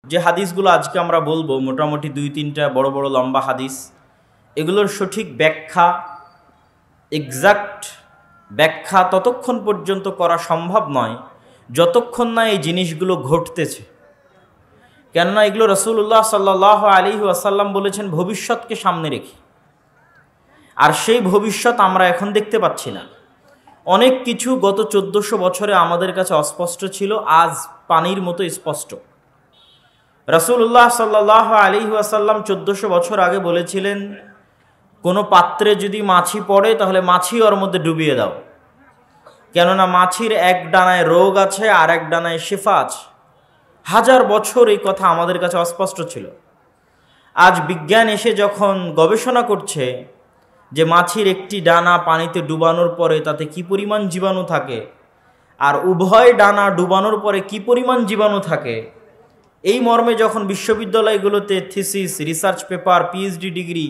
যে হাদিসগুলো আজকে আমরা বলবো মোটামুটি 2-3টা বড় বড় লম্বা হাদিস, এগুলোর সঠিক ব্যাখ্যা, এক্সাক্ট ব্যাখ্যা ততক্ষণ পর্যন্ত করা সম্ভব নয় যতক্ষণ না এই জিনিসগুলো ঘটতেছে। কেননা এগুলো রাসূলুল্লাহ সাল্লাল্লাহু আলাইহি ওয়াসাল্লাম বলেছেন ভবিষ্যৎকে সামনে রেখে, আর সেই ভবিষ্যৎ আমরা এখন দেখতে পাচ্ছি না। অনেক কিছু গত 1400 বছরে আমাদের কাছে অস্পষ্ট ছিল, আজ পানির মতো স্পষ্ট। রাসূলুল্লাহ সাল্লাল্লাহু আলাইহি ওয়াসাল্লাম 1400 বছর আগে বলেছিলেন, কোনো পাত্রে যদি মাছি পড়ে তাহলে মাছি ওর মধ্যে ডুবিয়ে দাও, কেননা মাছির এক ডানায় রোগ আছে আর এক ডানায় শিফা আছে। 1000 বছর এই কথা আমাদের কাছে অস্পষ্ট ছিল। আজ বিজ্ঞান এসে যখন গবেষণা করছে যে মাছির একটি ডানা পানিতে ডুবানোর পরে তাতে কি পরিমাণ জীবাণু থাকে, আর উভয় ডানা ডুবানোর পরে কি পরিমাণ জীবাণু থাকে, এই মর্মে যখন বিশ্ববিদ্যালয়গুলোতে thesis, research paper, PhD degree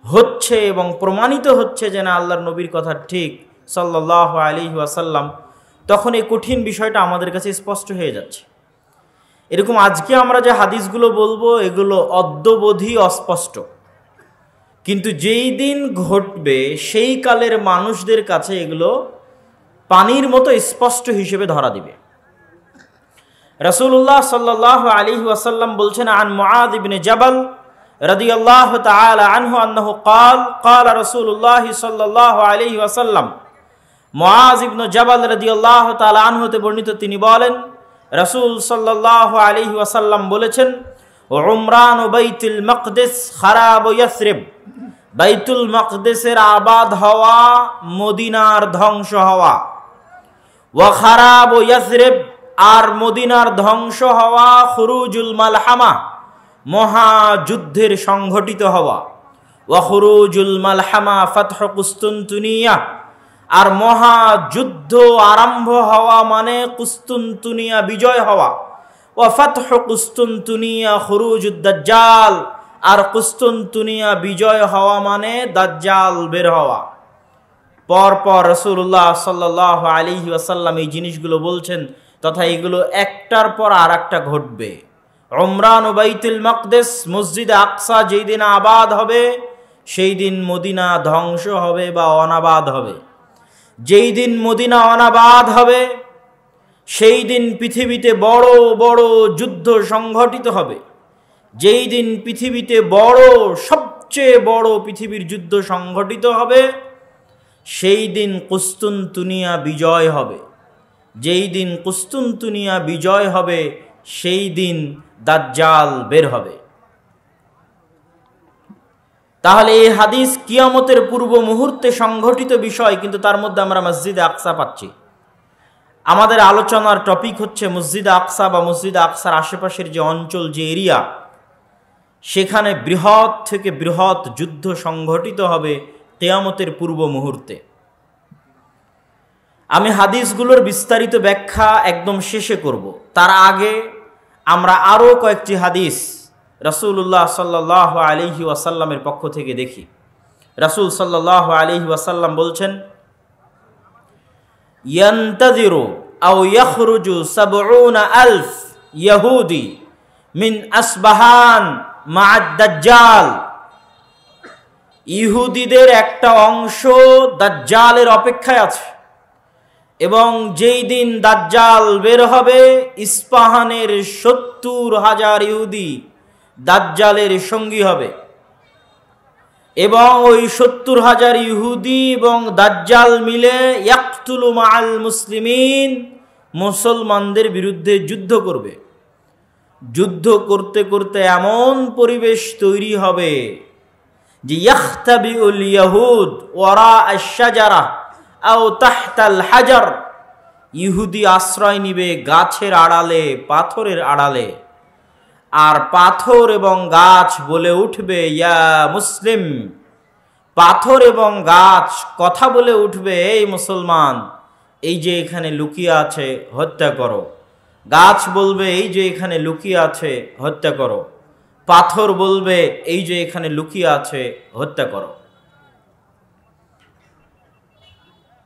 হচ্ছে এবং প্রমাণিত হচ্ছে যে না আল্লাহর নবীর কথা ঠিক সাল্লাল্লাহু আলাইহি ওয়াসাল্লাম, তখন এই কঠিন বিষয়টা আমাদের কাছে স্পষ্ট হয়ে যাচ্ছে। এরকম আজকে আমরা যে হাদিসগুলো বলবো এগুলো অদ্যবধি অস্পষ্ট, কিন্তু যেই দিন ঘটবে সেই কালের মানুষদের কাছে এগুলো পানির মতো স্পষ্ট হিসেবে ধরা দিবে। রাসূলুল্লাহ সাল্লাল্লাহু আলাইহি ওয়াসাল্লাম বলছেন, আন মুআয ইবনে জাবাল রাদিয়াল্লাহু তাআলা আনহু আন্নাহু ক্বাল রাসূলুল্লাহ সাল্লাল্লাহু আলাইহি ওয়াসাল্লাম, মুআয ইবনে জাবাল রাদিয়াল্লাহু তাআলা আনহু তে বর্ণিত, তিনি বলেন রাসূল সাল্লাল্লাহু আলাইহি ওয়াসাল্লাম বলেছেন, উমরান বাইতুল মাকদিস খারাব ইয়াসরিব, বাইতুল মাকদিসের আবাদ হওয়া মদিনার ধ্বংস হওয়া, ওয়া খারাব ইয়াসরিব, আর মদিনার ধ্বংস হওয়া খুরুজুল মালহামা, মহাযুদ্ধের সংঘটিত হওয়া, ওয়া খুরুজুল মালহামা ফাতহ কুস্তুনতুনিয়া, আর মহাযুদ্ধ আরম্ভ হওয়া মানে কুস্তুনতুনিয়া বিজয় হওয়া, ওয়া ফাতহ কুস্তুনতুনিয়া খুরুজুদ দাজ্জাল, আর কুস্তুনতুনিয়া বিজয় হওয়া মানে দাজ্জাল বের হওয়া। পরপর রাসূলুল্লাহ সাল্লাল্লাহু আলাইহি ওয়াসাল্লাম এই জিনিসগুলো বলছেন, তথা এগুলো একটার পর আর একটা ঘটবে। উমরান বাইতুল মাকদিস, মসজিদ আকসা যেই দিন আবাদ হবে সেই দিন মদিনা ধ্বংস হবে বা অনাবাদ হবে। যেই দিন মদিনা অনাবাদ হবে সেই দিন পৃথিবীতে বড় বড় যুদ্ধ সংঘটিত হবে। যেই দিন পৃথিবীতে সবচেয়ে বড় পৃথিবীর যুদ্ধ সংঘটিত হবে সেই দিন কুস্তুনতুনিয়া বিজয় হবে। যেই দিন কুস্তুনতুনিয়া বিজয় হবে সেই দিন দাজ্জাল বের হবে। তাহলে এই হাদিস কিয়ামতের পূর্ব মুহূর্তে সংঘটিত বিষয়, কিন্তু তার মধ্যে আমরা মসজিদে আকসা পাচ্ছি। আমাদের আলোচনার টপিক হচ্ছে মসজিদে আকসা বা মসজিদে আকসার আশেপাশের যে অঞ্চল, যে এরিয়া, সেখানে বৃহৎ থেকে বৃহৎ যুদ্ধ সংঘটিত হবে কিয়ামতের পূর্ব মুহূর্তে। আমি হাদিসগুলোর বিস্তারিত ব্যাখ্যা একদম শেষে করব, তার আগে আমরা আরও কয়েকটি হাদিস রাসূলুল্লাহ সাল্লাল্লাহু আলাইহি ওয়াসাল্লামের পক্ষ থেকে দেখি। রাসূল সাল্লাল্লাহু আলাইহি ওয়াসাল্লাম বলছেন, ইয়ান্তাযিরু আও ইয়াখরুজু ৭০,০০০ ইহুদি মিন আসবাহান মা'আদ দাজ্জাল, ইহুদিদের একটা অংশ দাজ্জালের অপেক্ষায় আছে, এবং যেই দিন দাজ্জাল বের হবে ইস্পাহানের ৭০,০০০ ইহুদি দাজ্জালের সঙ্গী হবে, এবং ওই ৭০,০০০ ইহুদি এবং দাজ্জাল মিলে ইয়াকতুলু মা'আল মুসলিমিন, মুসলমানদের বিরুদ্ধে যুদ্ধ করবে। যুদ্ধ করতে করতে এমন পরিবেশ তৈরি হবে যে ইয়াখতাবিউল ইয়াহুদ ওয়ারা আশ-শাজারা আও তাহতাল হাজার, ইহুদি আশ্রয় নিবে গাছের আড়ালে, পাথরের আড়ালে, আর পাথর এবং গাছ বলে উঠবে ইয়া মুসলিম, পাথর এবং গাছ কথা বলে উঠবে, এই মুসলমান, এই যে এখানে লুকিয়ে আছে হত্যা করো। গাছ বলবে এই যে এখানে লুকিয়ে আছে হত্যা করো, পাথর বলবে এই যে এখানে লুকিয়ে আছে হত্যা করো।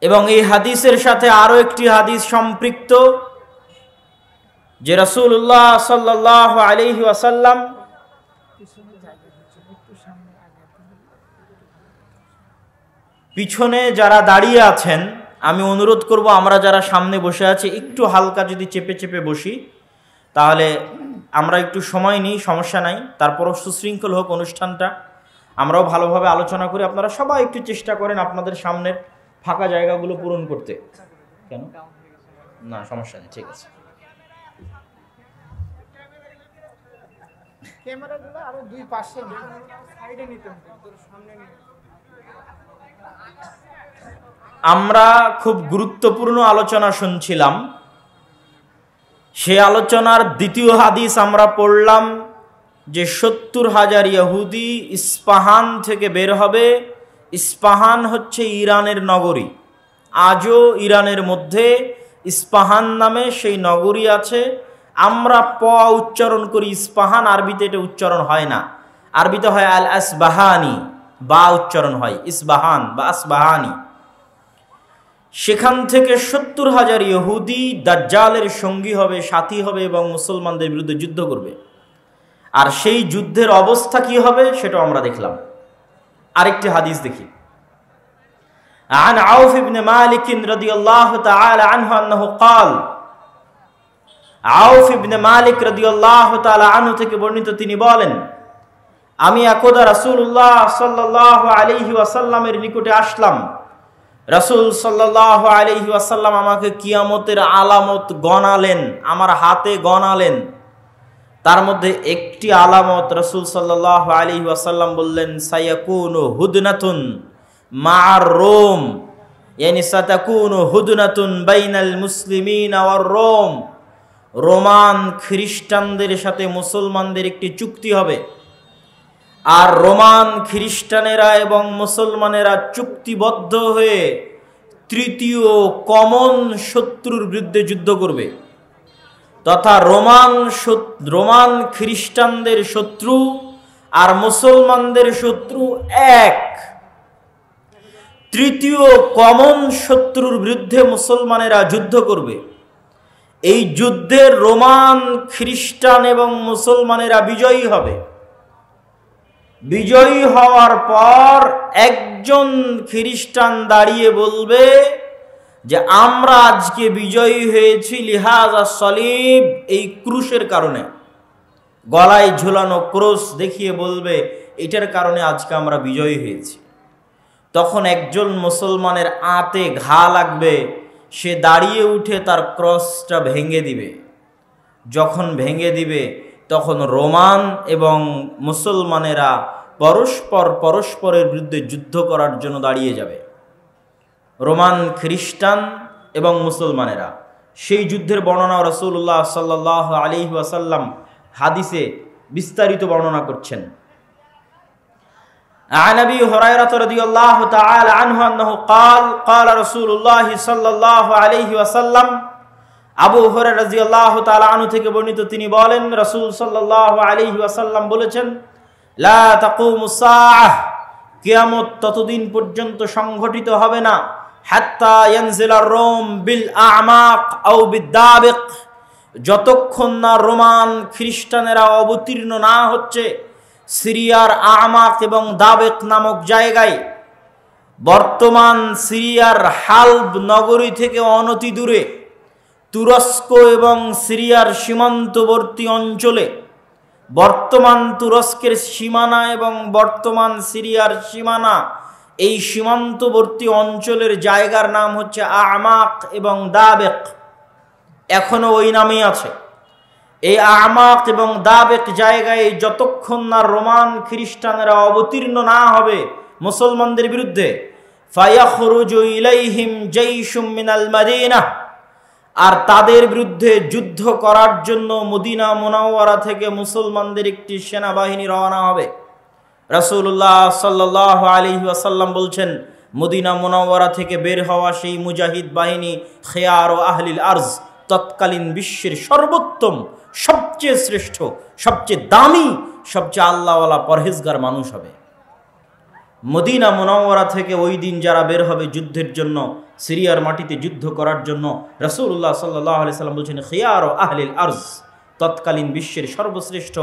এবং এই হাদিসের সাথে আরো একটি হাদিস সম্পৃক্ত, যে রাসূলুল্লাহ সাল্লাল্লাহু আলাইহি ওয়াসাল্লাম পিছনে যারা দাঁড়িয়ে আছেন, আমি অনুরোধ করব আমরা যারা সামনে বসে আছি একটু হালকা যদি চেপে চেপে বসি, তাহলে আমরা একটু সময় নিই, সমস্যা নাই। তারপরও সুশৃঙ্খল হোক অনুষ্ঠানটা, আমরাও ভালোভাবে আলোচনা করি। আপনারা সবাই একটু চেষ্টা করেন আপনাদের সামনের ফাঁকা জায়গাগুলো পূরণ করতে। কেন না, সমস্যা নেই, ঠিক আছে। ক্যামেরাগুলো আরো দুই পাশে সাইডে নিতে হবে, সামনে নিতে। আমরা খুব গুরুত্বপূর্ণ আলোচনা শুনছিলাম। সে আলোচনার দ্বিতীয় হাদিস আমরা পড়লাম যে 70,000 ইহুদি ইস্পাহান থেকে বের হবে। ইস্পাহান হচ্ছে ইরানের নগরী। আজও ইরানের মধ্যে ইস্পাহান নামে সেই নগরী আছে। আমরা প উচ্চারণ করি ইস্পাহান, আরবিতে এটা উচ্চারণ হয় না। আরবিতে হয় আল আসবাহানি, বা উচ্চারণ হয় ইসবাহান বা আসবাহানি। সেখান থেকে 70,000 ইহুদি দাজ্জালের সঙ্গী হবে, সাথী হবে এবং মুসলমানদের বিরুদ্ধে যুদ্ধ করবে। আর সেই যুদ্ধের অবস্থা কি হবে সেটা আমরা দেখলাম। আরেকটি হাদিস দেখি। عن عوف بن مالك رضي الله تعالى عنه أنه قال, আউফ ইবনে মালিক রাদিয়াল্লাহু তাআলা আনহু থেকে বর্ণিত, তিনি বলেন, আমি একদা রাসূলুল্লাহ সাল্লাল্লাহু আলাইহি ওয়াসাল্লামের নিকটে আসলাম। রাসূল সাল্লাল্লাহু আলাইহি ওয়াসাল্লাম আমাকে কিয়ামতের আলামত গণালেন, আমার হাতে গণালেন। তার মধ্যে একটি আলামত রাসূল সাল্লাল্লাহু আলাইহি ওয়াসাল্লাম বললেন, সায়াকুনু হুদনাতুন মা'আর রোম, ইয়ানি সাতাকুনু হুদনাতুন বাইনাল মুসলিমিনা ওয়ার রোম। রোমান খ্রিস্টানদের সাথে মুসলমানদের একটি চুক্তি হবে, আর রোমান খ্রিস্টানেরা এবং মুসলমানেরা চুক্তিবদ্ধ হয়ে তৃতীয় কমন শত্রুর বিরুদ্ধে যুদ্ধ করবে। তথা রোমান খ্রিস্টানদের শত্রু আর মুসলমানদের শত্রু এক। তৃতীয় কমন শত্রুর বিরুদ্ধে মুসলমানেরা যুদ্ধ করবে। এই যুদ্ধের রোমান খ্রিস্টান এবং মুসলমানেরা বিজয়ী হবে। বিজয়ী হওয়ার পর একজন খ্রিস্টান দাঁড়িয়ে বলবে যে আমরা আজকে বিজয়ী হয়েছি লিহাজা সলিব, এই ক্রুশের কারণে। গলায় ঝুলানো ক্রুশ দেখিয়ে বলবে এটার কারণে আজকে আমরা বিজয়ী হয়েছি। তখন একজন মুসলমানের আঁতে ঘা লাগবে, সে দাঁড়িয়ে উঠে তার ক্রসটা ভেঙে দিবে। যখন ভেঙে দিবে তখন রোমান এবং মুসলমানেরা পরস্পরের বিরুদ্ধে যুদ্ধ করার জন্য দাঁড়িয়ে যাবে। রোমান খ্রিস্টান এবং মুসলমানেরা। সেই যুদ্ধের বর্ণনা রাসূলুল্লাহ সাল্লাল্লাহু আলাইহি ওয়াসাল্লাম হাদিসে বিস্তারিত বর্ণনা করছেন। عن أبي هريرة رضي الله تعالى عنه أنه قال قال رسول الله صلى الله عليه وسلم, আবু হুরায়রা রাদিয়াল্লাহু তাআলা আনহু থেকে বর্ণিত, তিনি বলেন রাসূল সাল্লাল্লাহু আলাইহি ওয়াসাল্লাম বলেছেন, লা তাকুমুস সাআহ, কিয়ামত ততদিন পর্যন্ত সংঘটিত হবে না, হাত্তা ইয়ানজিলার রোম বিল আ'মাক আও বিদাবিক, যতক্ষণ না রোমান খ্রিস্টানেরা অবতীর্ণ না হচ্ছে সিরিয়ার আমাক এবং দাবেক নামক জায়গায়। বর্তমান সিরিয়ার হালব নগরী থেকে অনতি দূরে তুরস্ক এবং সিরিয়ার সীমান্তবর্তী অঞ্চলে, বর্তমান তুরস্কের সীমানা এবং বর্তমান সিরিয়ার সীমানা, এই সীমান্তবর্তী অঞ্চলের জায়গার নাম হচ্ছে আমাক এবং দাবেক। এখনো ওই নামেই আছে। এই আমাক এবং দাবেক জায়গায় যতক্ষণ না রোমান খ্রিস্টানেরা অবতীর্ণ না হবে মুসলমানদের বিরুদ্ধে, ফায়াখরুজু ইলাইহিম জাইশুম মিনাল মাদিনা, আর তাদের বিরুদ্ধে যুদ্ধ করার জন্য মদিনা মুনাওয়ারা থেকে মুসলমানদের একটি সেনাবাহিনী রওনা হবে। রাসূলুল্লাহ সাল্লাল্লাহু আলাইহি ওয়াসাল্লাম বলছেন, মদিনা মুনাওয়ারা থেকে বের হওয়া সেই মুজাহিদ বাহিনী খিয়ার ও আহলিল আরজ, তৎকালীন বিশ্বের সর্বোত্তম, সবচেয়ে শ্রেষ্ঠ, সবচেয়ে দামি, সবচেয়ে আল্লাহওয়ালা পরহেজগার মানুষ হবে। মদিনা মুনাওয়ারা থেকে ওই দিন যারা বের হবে যুদ্ধের জন্য, সিরিয়ার মাটিতে যুদ্ধ করার জন্য, রাসূলুল্লাহ সাল্লাল্লাহু আলাইহি সাল্লাম বলছেন খিয়ারু আহলিল আরজ, তৎকালীন বিশ্বের সর্বশ্রেষ্ঠ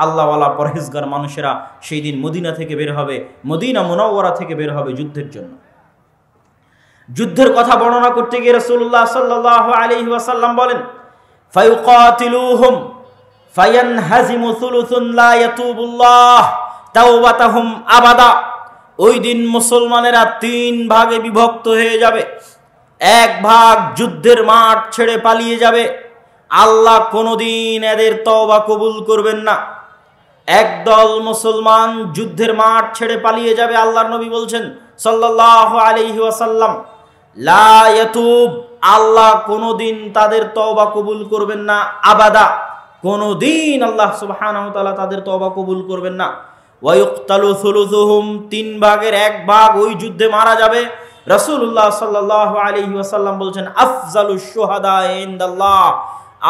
আল্লাহওয়ালা পরহেজগার মানুষেরা সেই দিন মদিনা থেকে বের হবে, মদিনা মুনাওয়ারা থেকে বের হবে যুদ্ধের জন্য। যুদ্ধের কথা বর্ণনা করতে গিয়ে রাসূলুল্লাহ সাল্লাল্লাহু আলাইহি ওয়াসাল্লাম বলেন ফায়ুকাতিলুহুম ফায়ানহাজিমু সুলুসুন লা ইয়াতুবুল্লাহ তাওবাতাহুম আবাদা। ওই দিন মুসলমানেরা 3 ভাগে বিভক্ত হয়ে যাবে। এক ভাগ যুদ্ধের মাঠ ছেড়ে পালিয়ে যাবে, আল্লাহ কোনোদিন এদের তওবা কবুল করবেন না। একদল মুসলমান যুদ্ধের মাঠ ছেড়ে পালিয়ে যাবে, আল্লাহর নবী বলছেন সাল্লাল্লাহু আলাইহি ওয়াসাল্লাম লা ইয়াতুব, আল্লাহ কোনোদিন তাদের তওবা কবুল করবেন না, আবাদা, কোনোদিন আল্লাহ সুবহানাহু ওয়া তাআলা তাদের তওবা কবুল করবেন না। ওয়া ইউকতালু সুলুসুহুম, 3 ভাগের 1 ভাগ ওই যুদ্ধে মারা যাবে। রাসূলুল্লাহ সাল্লাল্লাহু আলাইহি ওয়াসাল্লাম বলছেন আফজালুশ শুহাদা ইনদাল্লাহ,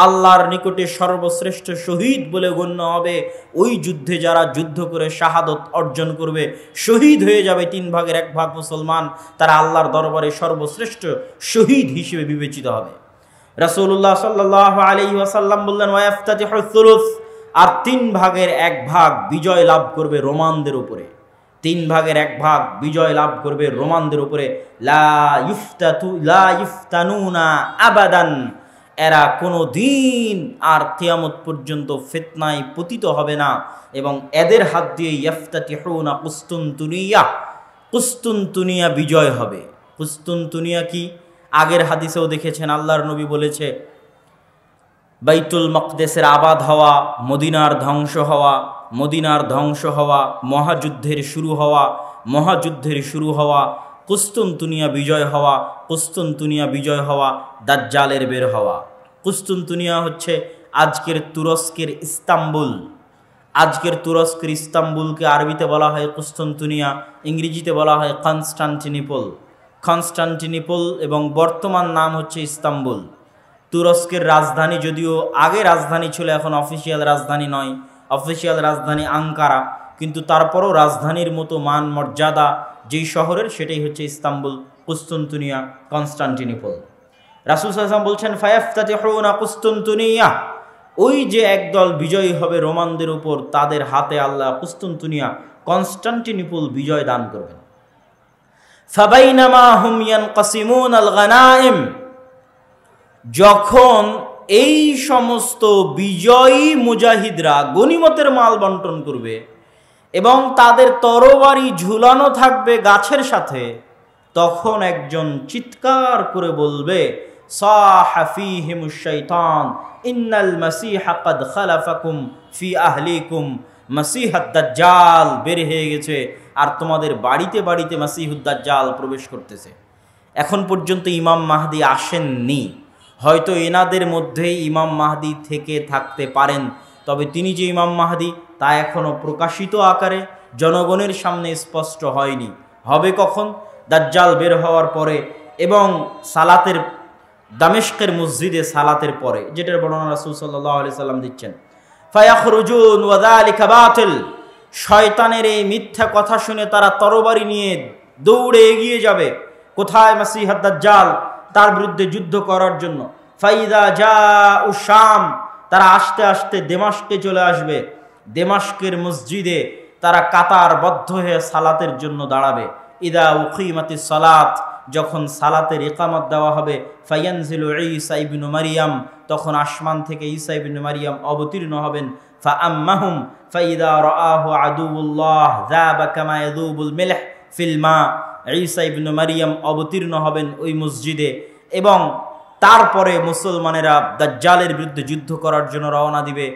আল্লাহর নিকটে সর্বশ্রেষ্ঠ শহীদ বলে গণ্য হবে ওই যুদ্ধে যারা যুদ্ধ করে শাহাদত অর্জন করবে, শহীদ হয়ে যাবে 3 ভাগের 1 ভাগ মুসলমান, তারা আল্লাহর দরবারে সর্বশ্রেষ্ঠ শহীদ হিসেবে বিবেচিত হবে। রাসূলুল্লাহ সাল্লাল্লাহু আলাইহি ওয়াসাল্লাম বললেন ওয়াফতাতিহুস সুলুস, আর 3 ভাগের 1 ভাগ বিজয় লাভ করবে রোমানদের উপরে, 3 ভাগের 1 ভাগ বিজয় লাভ করবে রোমানদের উপরে। লা ইফতানুনা আবাদান, এরা কোনো দিন আর কিয়ামত পর্যন্ত ফিতনায় পতিত হবে না, এবং এদের হাত দিয়ে ইফতাতিহুনা কুস্তুনতুনিয়া বিজয় হবে। কুস্তুনতুনিয়া কি? আগের হাদিসেও দেখেছেন আল্লাহর নবী বলেছে বাইতুল মাকদেসের আবাদ হওয়া, মদিনার ধ্বংস হওয়া, মদিনার ধ্বংস হওয়া, মহাযুদ্ধের শুরু হওয়া, কুস্তুনতুনিয়া বিজয় হওয়া, কুস্তুনতুনিয়া বিজয় হওয়া, দাজ্জালের বের হওয়া। কুস্তুনতুনিয়া হচ্ছে আজকের তুরস্কের ইস্তাম্বুল। আজকের তুরস্কের ইস্তাম্বুলকে আরবিতে বলা হয় কুস্তুনতুনিয়া, ইংরেজিতে বলা হয় কনস্টান্টিনিপল, এবং বর্তমান নাম হচ্ছে ইস্তাম্বুল। তুরস্কের রাজধানী, যদিও আগে রাজধানী ছিল, এখন অফিসিয়াল রাজধানী নয়, অফিসিয়াল রাজধানী আঙ্কারা, কিন্তু তারপরও রাজধানীর মতো মান মর্যাদা যেই শহরের, সেটাই হচ্ছে ইস্তাম্বুল, কুস্তুনতুনিয়া, কনস্টান্টিনিপল। রাসূল সাল্লাল্লাহু আলাইহি ওয়াসাল্লাম বলছেন ফায়াফতাতিহুনা কুস্তুনতুনিয়া, ওই যে একদল বিজয়ী হবে রোমানদের উপর, তাদের হাতে আল্লাহ কুস্তুনতুনিয়া, কনস্টান্টিনিপল বিজয় দান করবেন। ফাবাইনামা হুম ইয়ানকাসিমুনাল গানাইম, যখন এই সমস্ত বিজয়ী মুজাহিদরা গনিমতের মাল বন্টন করবে এবং তাদের তরবারি ঝুলানো থাকবে গাছের সাথে, তখন একজন চিৎকার করে বলবে সাহা ফীহিমুশ শাইতান ইন্নাল মাসীহা ক্বাদ খালাফাকুম ফি আহলিকুম, মাসীহুদ দাজ্জাল বের হয়ে গেছে আর তোমাদের বাড়িতে বাড়িতে মাসীহুদ দাজ্জাল প্রবেশ করতেছে। এখন পর্যন্ত ইমাম মাহদি আসেননি, হয়তো এনাদের মধ্যেই ইমাম মাহদি থেকে থাকতে পারেন, তবে তিনি যে ইমাম মাহদি তা এখনও প্রকাশিত আকারে জনগণের সামনে স্পষ্ট হয়নি। হবে কখন? দাজ্জাল বের হওয়ার পরে এবং সালাতের, দামেস্কের মসজিদে সালাতের পরে, যেটার বর্ণনা রাসূল সাল্লাল্লাহু আলাইহি সাল্লাম দিচ্ছেন। ফায়াখরুজুন ওয়া যালিকা বাতিল, শয়তানের এই মিথ্যা কথা শুনে তারা তরবারি নিয়ে দৌড়ে এগিয়ে যাবে কোথায়? মাসীহুদ দাজ্জাল, তার বিরুদ্ধে যুদ্ধ করার জন্য। ফাইদা জাউ শাম, তারা আস্তে আস্তে দেমাশকে চলে আসবে। দেমাশকের মসজিদে তারা কাতারবদ্ধ হয়ে সালাতের জন্য দাঁড়াবে। ইদা উকিমাতিস সালাত, যখন সালাতের ইকামত দেওয়া হবে, ফায়ানজিলু ঈসা ইবনে মারিয়াম, তখন আসমান থেকে ঈসা ইবনে মারিয়াম অবতীর্ণ হবেন। ফাআম্মাহুম ফাইদা রাআহু আদুউল্লাহ যাবা কামা ইয়াযুবুল মিলহ ফিল মা, ঈসা ইবনে মারিয়াম অবতীর্ণ হবেন ওই মসজিদে, এবং তারপরে মুসলমানেরা দাজ্জালের বিরুদ্ধে যুদ্ধ করার জন্য রওনা দিবে।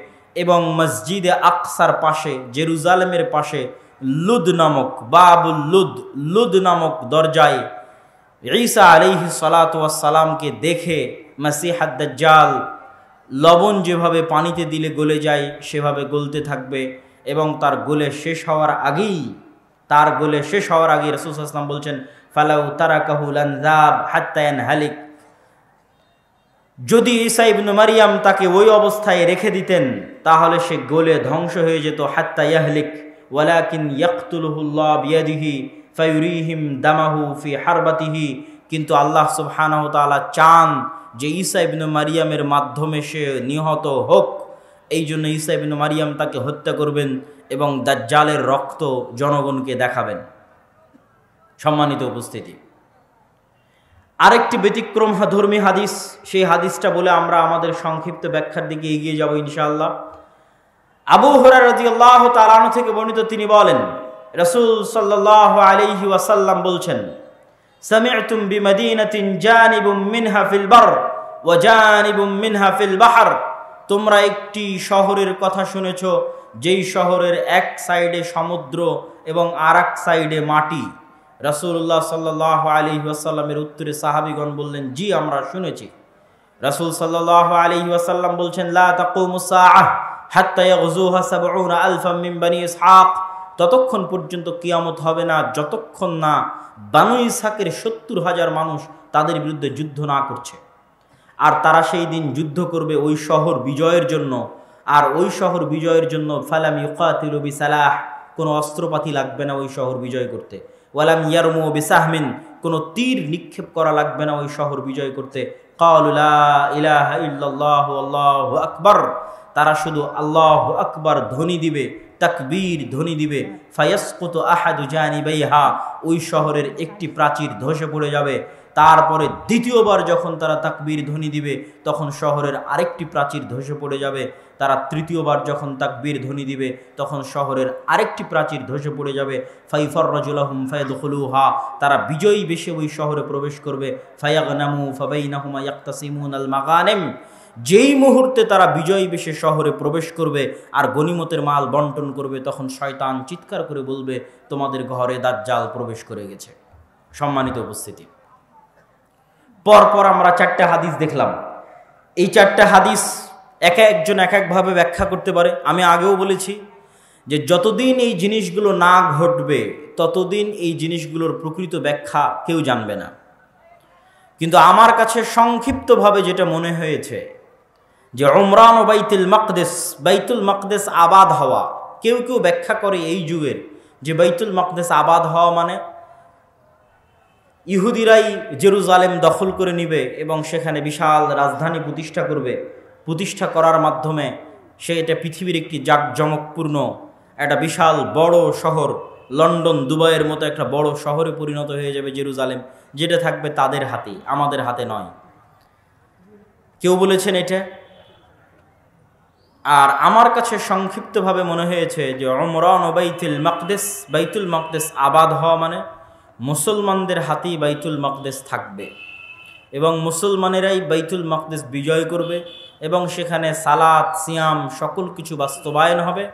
এবং মসজিদে আকসার পাশে, জেরুজালেমের পাশে লুদ নামক, বাবুল লুদ নামক দরজায় ঈসা আলাইহিস সালাতু ওয়াস সালামকে দেখে মাসীহুদ দাজ্জাল লবণ যেভাবে পানিতে দিলে গলে যায় সেভাবে গলতে থাকবে, এবং তার গলে শেষ হওয়ার আগেই রাসূল সাল্লাল্লাহু আলাইহি ওয়াসাল্লাম বলছেন ফালাউ তারাকাহু লানযাব হাত্তা ইয়ানহালিক, যদি ঈসা ইবনে মারিয়াম তাকে ওই অবস্থায় রেখে দিতেন তাহলে সে গলে ধ্বংস হয়ে যেত। হাত্তা ইয়াহলিক ওয়ালাকিন ইয়াকতুলুহুল্লাহ বিয়াদিহি ফায়ুরিহিম দামাহু ফি হারবাতিহি, কিন্তু আল্লাহ সুবহানাহু ওয়া তাআলা চান যে ঈসা ইবনে মারিয়ামের মাধ্যমে সে নিহত হোক। এই জন্য ঈসা ইবনে মারিয়াম তাকে হত্যা করবেন এবং দাজ্জালের রক্ত জনগণকে দেখাবেন। সম্মানিত উপস্থিতি, আরেকটি ব্যতিক্রম ধর্মী হাদিস, সেই হাদিসটা বলে আমরা আমাদের সংক্ষিপ্ত ব্যাখ্যার দিকে এগিয়ে যাব ইনশাআল্লাহ। আবু হুরায়রা রাদিয়াল্লাহু তাআলা আনহু থেকে বর্ণিত, তিনি বলেন রাসূল সাল্লাল্লাহু আলাইহি ওয়াসাল্লাম বলছেন, সামি'তুম বিমাদিনাতিন জানিবুম মিনহা ফিল বার ওয়া জানিবুম মিনহা ফিল বাহর, তোমরা একটি শহরের কথা শুনেছ যেই শহরের এক সাইডে সমুদ্র এবং আরেক সাইডে মাটি। রাসূলুল্লাহ সাল্লাল্লাহু আলাইহি ওয়াসাল্লামের উত্তরে সাহাবীগণ বললেন, জি আমরা শুনেছি। রাসূল সাল্লাল্লাহু আলাইহি ওয়াসাল্লাম বলছেন, লা তাকুমুস সাআহ হাত্তা ইয়াগজুহা ৭০,০০০ মিন বনি ইসহাক, ততক্ষণ পর্যন্ত কিয়ামত হবে না যতক্ষণ না বানু ইসহাকের ৭০,০০০ মানুষ তাদের বিরুদ্ধে যুদ্ধ না করছে। আর তারা সেই দিন যুদ্ধ করবে ওই শহর বিজয়ের জন্য, আর ওই শহর বিজয়ের জন্য ফালাম ইউকাতিলু বিসালাহ, কোনো অস্ত্রপাতি লাগবে না ওই শহর বিজয় করতে। ওয়ালাম ইয়ারমু বিসাহমিন, কোনো তীর নিক্ষেপ করা লাগবে না ওই শহর বিজয় করতে। ক্বালু লা ইলাহা ইল্লাল্লাহু আল্লাহু আকবার, তারা শুধু আল্লাহু আকবার ধ্বনি দিবে, তাকবীর ধ্বনি দিবে। ফায়াসকুতু আহাদু জানিবাইহা, ওই শহরের একটি প্রাচীর ধসে পড়ে যাবে। তারপরে দ্বিতীয়বার যখন তারা তাকবীর ধ্বনি দিবে তখন শহরের আরেকটি প্রাচীর ধসে পড়ে যাবে। তারা তৃতীয়বার যখন তাকবীর ধ্বনি দিবে তখন শহরের আরেকটি প্রাচীর ধসে পড়ে যাবে। ফাইফাররাজু লাহুম ফায়াদখুলুহা, তারা বিজয়ী বেশে ওই শহরে প্রবেশ করবে। ফায়াগনামু ফাবাইনাহুমা ইয়াকতাসিমুনাল মাগানিম, যেই মুহূর্তে তারা বিজয়ী বেশে শহরে প্রবেশ করবে আর গনিমতের মাল বন্টন করবে, তখন শয়তান চিৎকার করে বলবে, তোমাদের ঘরে দাজ্জাল প্রবেশ করে গেছে। সম্মানিত উপস্থিতি, পরপর আমরা 4টা হাদিস দেখলাম। এই 4টা হাদিস এক একজন এক একভাবে ব্যাখ্যা করতে পারে। আমি আগেও বলেছি যে যতদিন এই জিনিসগুলো না ঘটবে ততদিন এই জিনিসগুলোর প্রকৃত ব্যাখ্যা কেউ জানবে না। কিন্তু আমার কাছে সংক্ষিপ্তভাবে যেটা মনে হয়েছে যে উমরান ও বাইতুল মাকদেস আবাদ হওয়া, কেউ কেউ ব্যাখ্যা করে এই যুগের যে বাইতুল মাকদেস আবাদ হওয়া মানে ইহুদিরাই জেরুজালেম দখল করে নিবে এবং সেখানে বিশাল রাজধানী প্রতিষ্ঠা করবে। প্রতিষ্ঠা করার মাধ্যমে সে এটা পৃথিবীর একটি জাঁকজমকপূর্ণ একটা বিশাল বড় শহর, লন্ডন দুবাইয়ের মতো একটা বড় শহরে পরিণত হয়ে যাবে জেরুজালেম, যেটা থাকবে তাদের হাতে, আমাদের হাতে নয়। কেউ বলেছেন এটা। আর আমার কাছে সংক্ষিপ্তভাবে মনে হয়েছে যে উমরান ও বাইতুল মাকদেস আবাদ হওয়া মানে মুসলমানদের হাতেই বাইতুল মাকদেস থাকবে এবং মুসলমানেরাই বাইতুল মাকদেস বিজয় করবে এবং সেখানে সালাত সিয়াম সকল কিছু বাস্তবায়ন হবে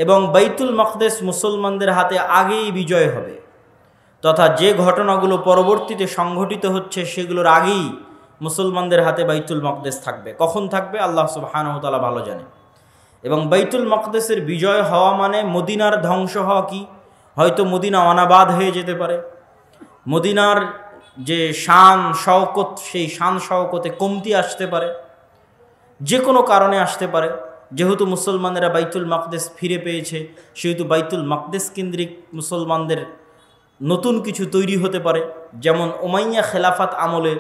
এবং বাইতুল মাকদেস মুসলমানদের হাতে আগেই বিজয় হবে, তথা যে ঘটনাগুলো পরবর্তীতে সংঘটিত হচ্ছে সেগুলোর আগেই মুসলমানদের হাতে বাইতুল মাকদেস থাকবে। কখন থাকবে আল্লাহ সুবহানাহু ওয়া তাআলা ভালো জানে। এবং বাইতুল মাকদেসের বিজয় হওয়া মানে মদিনার ধ্বংস হওয়া কি? হয়তো মদিনা অনাবাদ হয়ে যেতে পারে, মদিনার যে শান শওকত সেই শান শওকতে কমতি আসতে পারে, যে কোনো কারণে আসতে পারে। যেহেতু মুসলমানেরা বাইতুল মাকদেস ফিরে পেয়েছে সেহেতু বাইতুল মাকদেস কেন্দ্রিক মুসলমানদের নতুন কিছু তৈরি হতে পারে। যেমন উমাইয়া খেলাফাত আমলে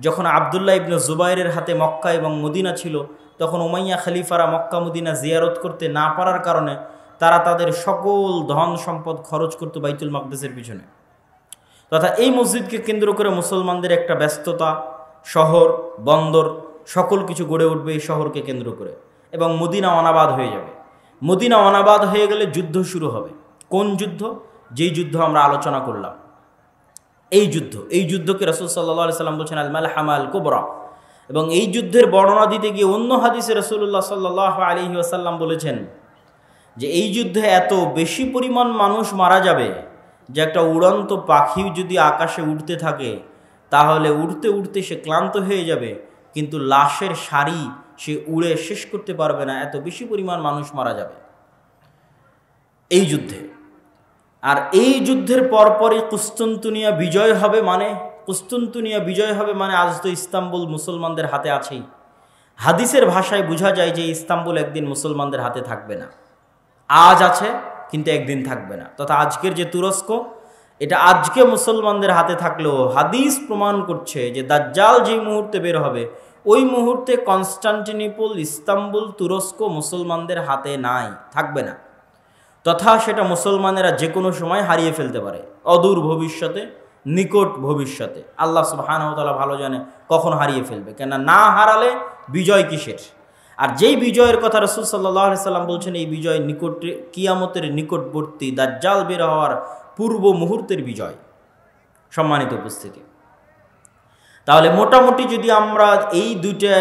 যখন আবদুল্লাহ ইবনে জুবাইরের হাতে মক্কা এবং মদিনা ছিল, তখন উমাইয়া খলিফারা মক্কা মদিনা জিয়ারত করতে না পারার কারণে তারা তাদের সকল ধন সম্পদ খরচ করত বাইতুল মাকদেসের পিছনে। তথা এই মসজিদকে কেন্দ্র করে মুসলমানদের একটা ব্যস্ততা, শহর বন্দর সকল কিছু গড়ে উঠবে এই শহরকে কেন্দ্র করে এবং মদিনা অনাবাদ হয়ে যাবে। মদিনা অনাবাদ হয়ে গেলে যুদ্ধ শুরু হবে। কোন যুদ্ধ? যেই যুদ্ধ আমরা আলোচনা করলাম, এই যুদ্ধকে রাসূল সাল্লাল্লাহু আলাইহি সাল্লাম বলছেন আল মালহামা আল কুবরা। এবং এই যুদ্ধের বর্ণনা দিতে গিয়ে অন্য হাদিসে রাসূলুল্লাহ সাল্লাল্লাহু আলাইহি ওয়াসাল্লাম বলেছেন যে এই যুদ্ধে এত বেশি পরিমাণ মানুষ মারা যাবে যে একটা উড়ন্ত পাখি যদি আকাশে উড়তে থাকে তাহলে উড়তে উড়তে সে ক্লান্ত হয়ে যাবে, কিন্তু লাশের সারি সে উড়ে শেষ করতে পারবে না, এত বেশি পরিমাণ মানুষ মারা যাবে এই যুদ্ধে। আর এই যুদ্ধের পরপরই কুস্তুনতুনিয়া বিজয় হবে। মানে আজ তো ইস্তাম্বুল মুসলমানদের হাতে আছেই। হাদিসের ভাষায় বোঝা যায় যে ইস্তাম্বুল একদিন মুসলমানদের হাতে থাকবে না। আজ আছে কিন্তু একদিন থাকবে না। তথা আজকের যে তুরস্ক, এটা আজকে মুসলমানদের হাতে থাকলেও হাদিস প্রমাণ করছে যে দাজ্জাল যে মুহূর্তে বের হবে ওই মুহূর্তে কনস্টান্টিনোপল, ইস্তাম্বুল, তুরস্ক মুসলমানদের হাতে নাই, থাকবে না। তথা সেটা মুসলমানেরা যে কোনো সময় হারিয়ে ফেলতে পারে, অদূর ভবিষ্যতে, নিকট ভবিষ্যতে। আল্লাহ সুবহানাহু ওয়া তাআলা ভালো জানে কখন হারিয়ে ফেলবে, কেন না হারালে বিজয় কিসের। আর যেই বিজয়ের কথা রাসূল সাল্লাল্লাহু আলাইহি সাল্লাম বলছেন, এই বিজয় নিকট, কিয়ামতের নিকটবর্তী, দাজ্জাল বের হওয়ার পূর্ব মুহূর্তের বিজয়। সম্মানিত উপস্থিতি, তাহলে মোটামুটি যদি আমরা এই দুইটা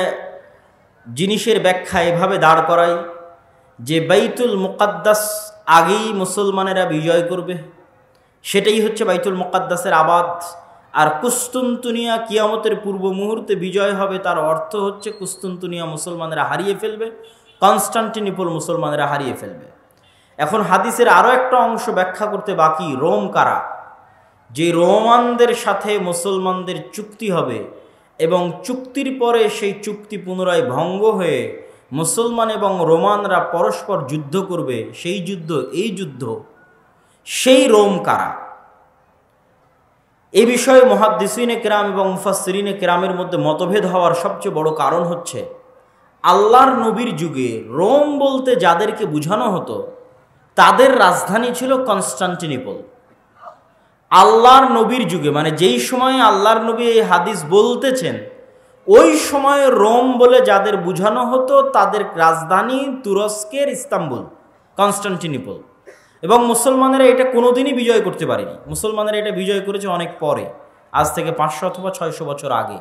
জিনিসের ব্যাখ্যা এভাবে দাঁড় করাই যে বাইতুল মুকাদ্দাস আগেই মুসলমানেরা বিজয় করবে, সেটাই হচ্ছে বাইতুল মুকাদ্দাসের আবাদ। আর কুস্তুনতুনিয়া কিয়ামতের পূর্ব মুহূর্তে বিজয় হবে, তার অর্থ হচ্ছে কুস্তুনতুনিয়া মুসলমানেরা হারিয়ে ফেলবে, কনস্টান্টিনোপল মুসলমানেরা হারিয়ে ফেলবে। এখন হাদিসের আরও একটা অংশ ব্যাখ্যা করতে বাকি, রোম কারা। যে রোমানদের সাথে মুসলমানদের চুক্তি হবে এবং চুক্তির পরে সেই চুক্তি পুনরায় ভঙ্গ হয়ে মুসলমান এবং রোমানরা পরস্পর যুদ্ধ করবে, সেই যুদ্ধ, এই যুদ্ধ, সেই রোম কারা। এ বিষয়ে মুহাদ্দিসিনে কেরাম এবং মুফাসসিরিনে কেরামের মধ্যে মতভেদ হওয়ার সবচেয়ে বড় কারণ হচ্ছে আল্লাহর নবীর যুগে রোম বলতে যাদেরকে বোঝানো হতো তাদের রাজধানী ছিল কনস্টান্টিনোপল। আল্লাহর নবীর যুগে, মানে যেই সময়ে আল্লাহর নবী এই হাদিস বলতেছেন, ওই সময়ে রোম বলে যাদের বোঝানো হতো তাদের রাজধানী তুরস্কের ইস্তাম্বুল, কনস্টান্টিনোপল। এবং মুসলমানেরা এটা কোনোদিনই বিজয় করতে পারেনি। মুসলমানেরা এটা বিজয় করেছে অনেক পরে, আজ থেকে 500 অথবা 600 বছর আগে।